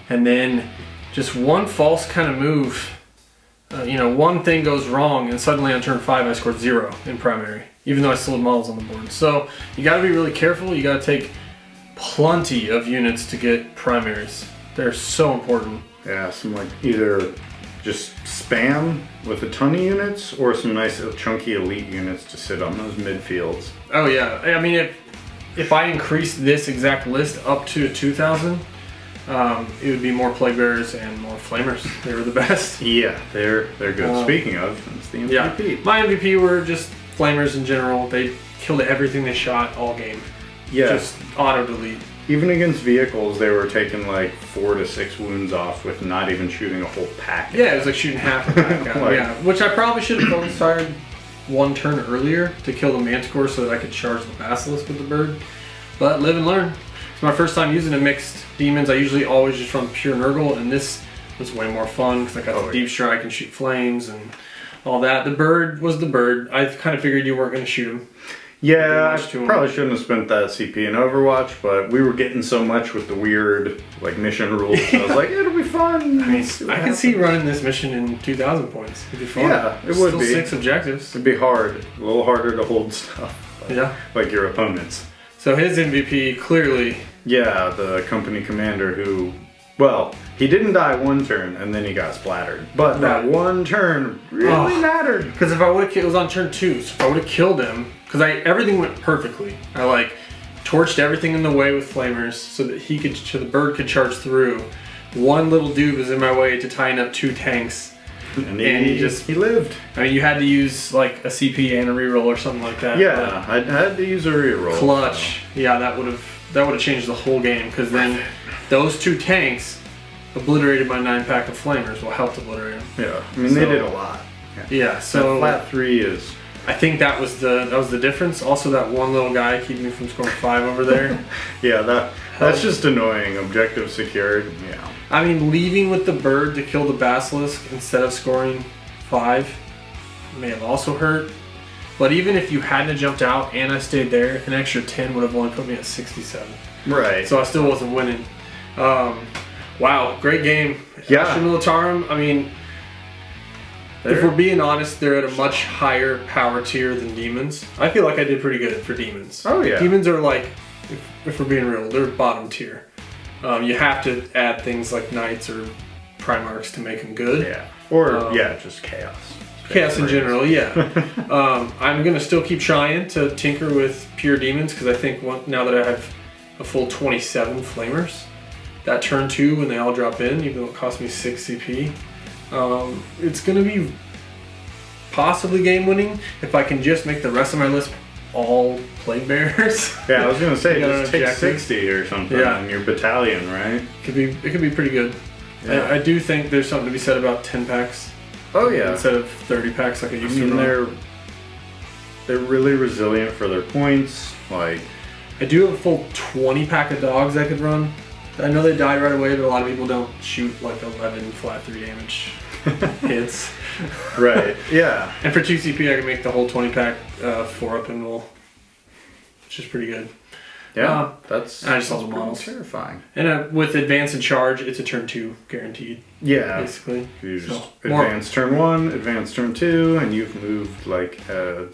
Speaker 1: And then just one false kind of move, one thing goes wrong and suddenly on turn 5 I scored 0 in primary, even though I still had models on the board. So you gotta be really careful. You gotta take plenty of units to get primaries. They're so important.
Speaker 2: Yeah, some like either just spam with a ton of units or some nice chunky elite units to sit on those midfields.
Speaker 1: Oh yeah, I mean if I increase this exact list up to 2,000, it would be more plague bearers and more flamers. They were the best.
Speaker 2: Yeah, they're good. Speaking of, it's the MVP.
Speaker 1: Yeah, my MVP were just flamers in general. They killed everything they shot all game.
Speaker 2: Yeah.
Speaker 1: Just auto delete.
Speaker 2: Even against vehicles, they were taking like 4 to 6 wounds off with not even shooting a whole pack.
Speaker 1: Yeah, it was like shooting half a pack out.
Speaker 2: Like-
Speaker 1: Yeah, which I probably should have focus fired 1 turn earlier to kill the Manticore so that I could charge the Basilisk with the bird. But live and learn. It's my first time using a mixed demons. I usually always just run pure Nurgle, and this was way more fun because I got the deep strike and shoot flames and all that. The bird was the bird. I kind of figured you weren't going to shoot him.
Speaker 2: Yeah, I probably shouldn't have spent that CP in Overwatch, but we were getting so much with the weird like mission rules. I was like, it'll be fun.
Speaker 1: I mean, I can see running this mission in 2,000 points. It'd be fun.
Speaker 2: Yeah, it would
Speaker 1: Still
Speaker 2: be.
Speaker 1: 6 objectives.
Speaker 2: It'd be hard, a little harder to hold stuff.
Speaker 1: Yeah.
Speaker 2: Like your opponents.
Speaker 1: So his MVP clearly.
Speaker 2: Yeah, the company commander who, well, he didn't die 1 turn and then he got splattered. But that 1 turn really mattered.
Speaker 1: Because if I would have killed, it was on turn 2, so if I would have killed him, because everything went perfectly. I like torched everything in the way with flamers so that the bird could charge through. One little dude was in my way to tying up 2 tanks.
Speaker 2: And he lived.
Speaker 1: I mean, you had to use like a CP and a reroll or something like that.
Speaker 2: Yeah, I had to use a reroll.
Speaker 1: Clutch. So. Yeah, that would have changed the whole game because then those 2 tanks obliterated my 9-pack of flamers. Well, helped obliterate them.
Speaker 2: Yeah, I mean they did a lot.
Speaker 1: Yeah, so
Speaker 2: that flat 3 is.
Speaker 1: I think that was the difference. Also, that one little guy keeping me from scoring 5 over there.
Speaker 2: Yeah, that's just annoying. Objective secured. Yeah.
Speaker 1: I mean, leaving with the bird to kill the Basilisk instead of scoring 5 may have also hurt. But even if you hadn't jumped out and I stayed there, an extra 10 would have only put me at 67.
Speaker 2: Right.
Speaker 1: So I still wasn't winning. Wow, great game.
Speaker 2: Yeah.
Speaker 1: Astra Militarum, I mean, if we're being honest, they're at a much higher power tier than demons. I feel like I did pretty good for demons.
Speaker 2: Oh yeah.
Speaker 1: Demons are like, if we're being real, they're bottom tier. You have to add things like knights or primarchs to make them good.
Speaker 2: Yeah. Or just chaos.
Speaker 1: Chaos in general, yeah. I'm gonna still keep trying to tinker with pure demons because I think now that I have a full 27 flamers, that turn 2 when they all drop in, even though it cost me 6 CP, it's gonna be possibly game winning if I can just make the rest of my list all plague bearers.
Speaker 2: Yeah, I was gonna say just take
Speaker 1: objective.
Speaker 2: 60 or something in your battalion, right?
Speaker 1: It could be pretty good.
Speaker 2: Yeah.
Speaker 1: I do think there's something to be said about 10 packs.
Speaker 2: Oh yeah.
Speaker 1: Instead of 30 packs like I used to run.
Speaker 2: They're really resilient for their points. Like
Speaker 1: I do have a full 20 pack of dogs I could run. I know they die right away, but a lot of people don't shoot like 11 flat 3 damage hits.
Speaker 2: Right, yeah.
Speaker 1: And for 2 CP, I can make the whole 20 pack 4-up and roll, which is pretty good.
Speaker 2: Yeah, that's
Speaker 1: I just love the
Speaker 2: pretty
Speaker 1: models.
Speaker 2: terrifying.
Speaker 1: And with advance and charge, it's a turn 2 guaranteed,
Speaker 2: Yeah,
Speaker 1: basically.
Speaker 2: you just
Speaker 1: So, more-
Speaker 2: advance turn 1, advance turn 2, and you've moved like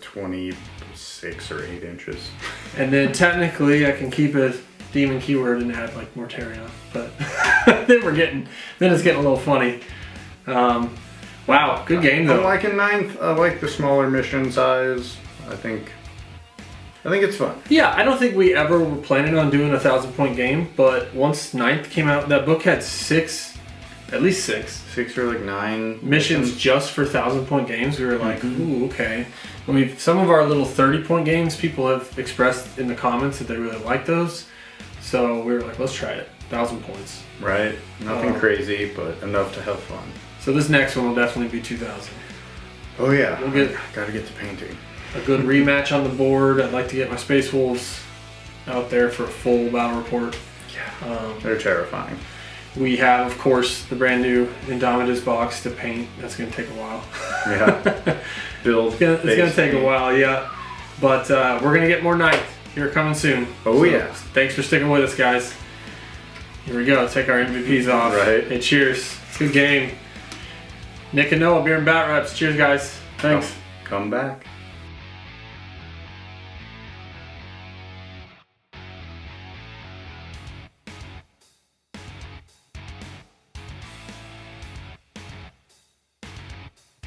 Speaker 2: 26 or 8 inches.
Speaker 1: And then technically, I can keep a demon keyword and add like Mortarion, but then it's getting a little funny. Wow, good game though.
Speaker 2: I'm liking 9th. I like the smaller mission size. I think it's fun.
Speaker 1: Yeah, I don't think we ever were planning on doing a 1,000-point game, but once 9th came out, that book had at least six
Speaker 2: 6 or like 9
Speaker 1: missions just for 1,000-point games. We were like, ooh, okay. Some of our little 30-point games, people have expressed in the comments that they really like those. So we were like, let's try it. 1,000 points.
Speaker 2: Right. Nothing crazy, but enough to have fun.
Speaker 1: So this next one will definitely be 2,000.
Speaker 2: Oh yeah.
Speaker 1: We'll
Speaker 2: Gotta get to painting.
Speaker 1: A good rematch on the board. I'd like to get my Space Wolves out there for a full battle report.
Speaker 2: Yeah. They're terrifying.
Speaker 1: We have, of course, the brand new Indomitus box to paint. That's going to take a while.
Speaker 2: Yeah. Build.
Speaker 1: It's going to take a while, yeah. But we're going to get more 9th here coming soon.
Speaker 2: Oh, yeah.
Speaker 1: Thanks for sticking with us, guys. Here we go. Take our MVPs off.
Speaker 2: Right.
Speaker 1: Hey, cheers. Good game. Nick and Noah, Beer and BatReps. Cheers, guys. Thanks.
Speaker 2: Come back.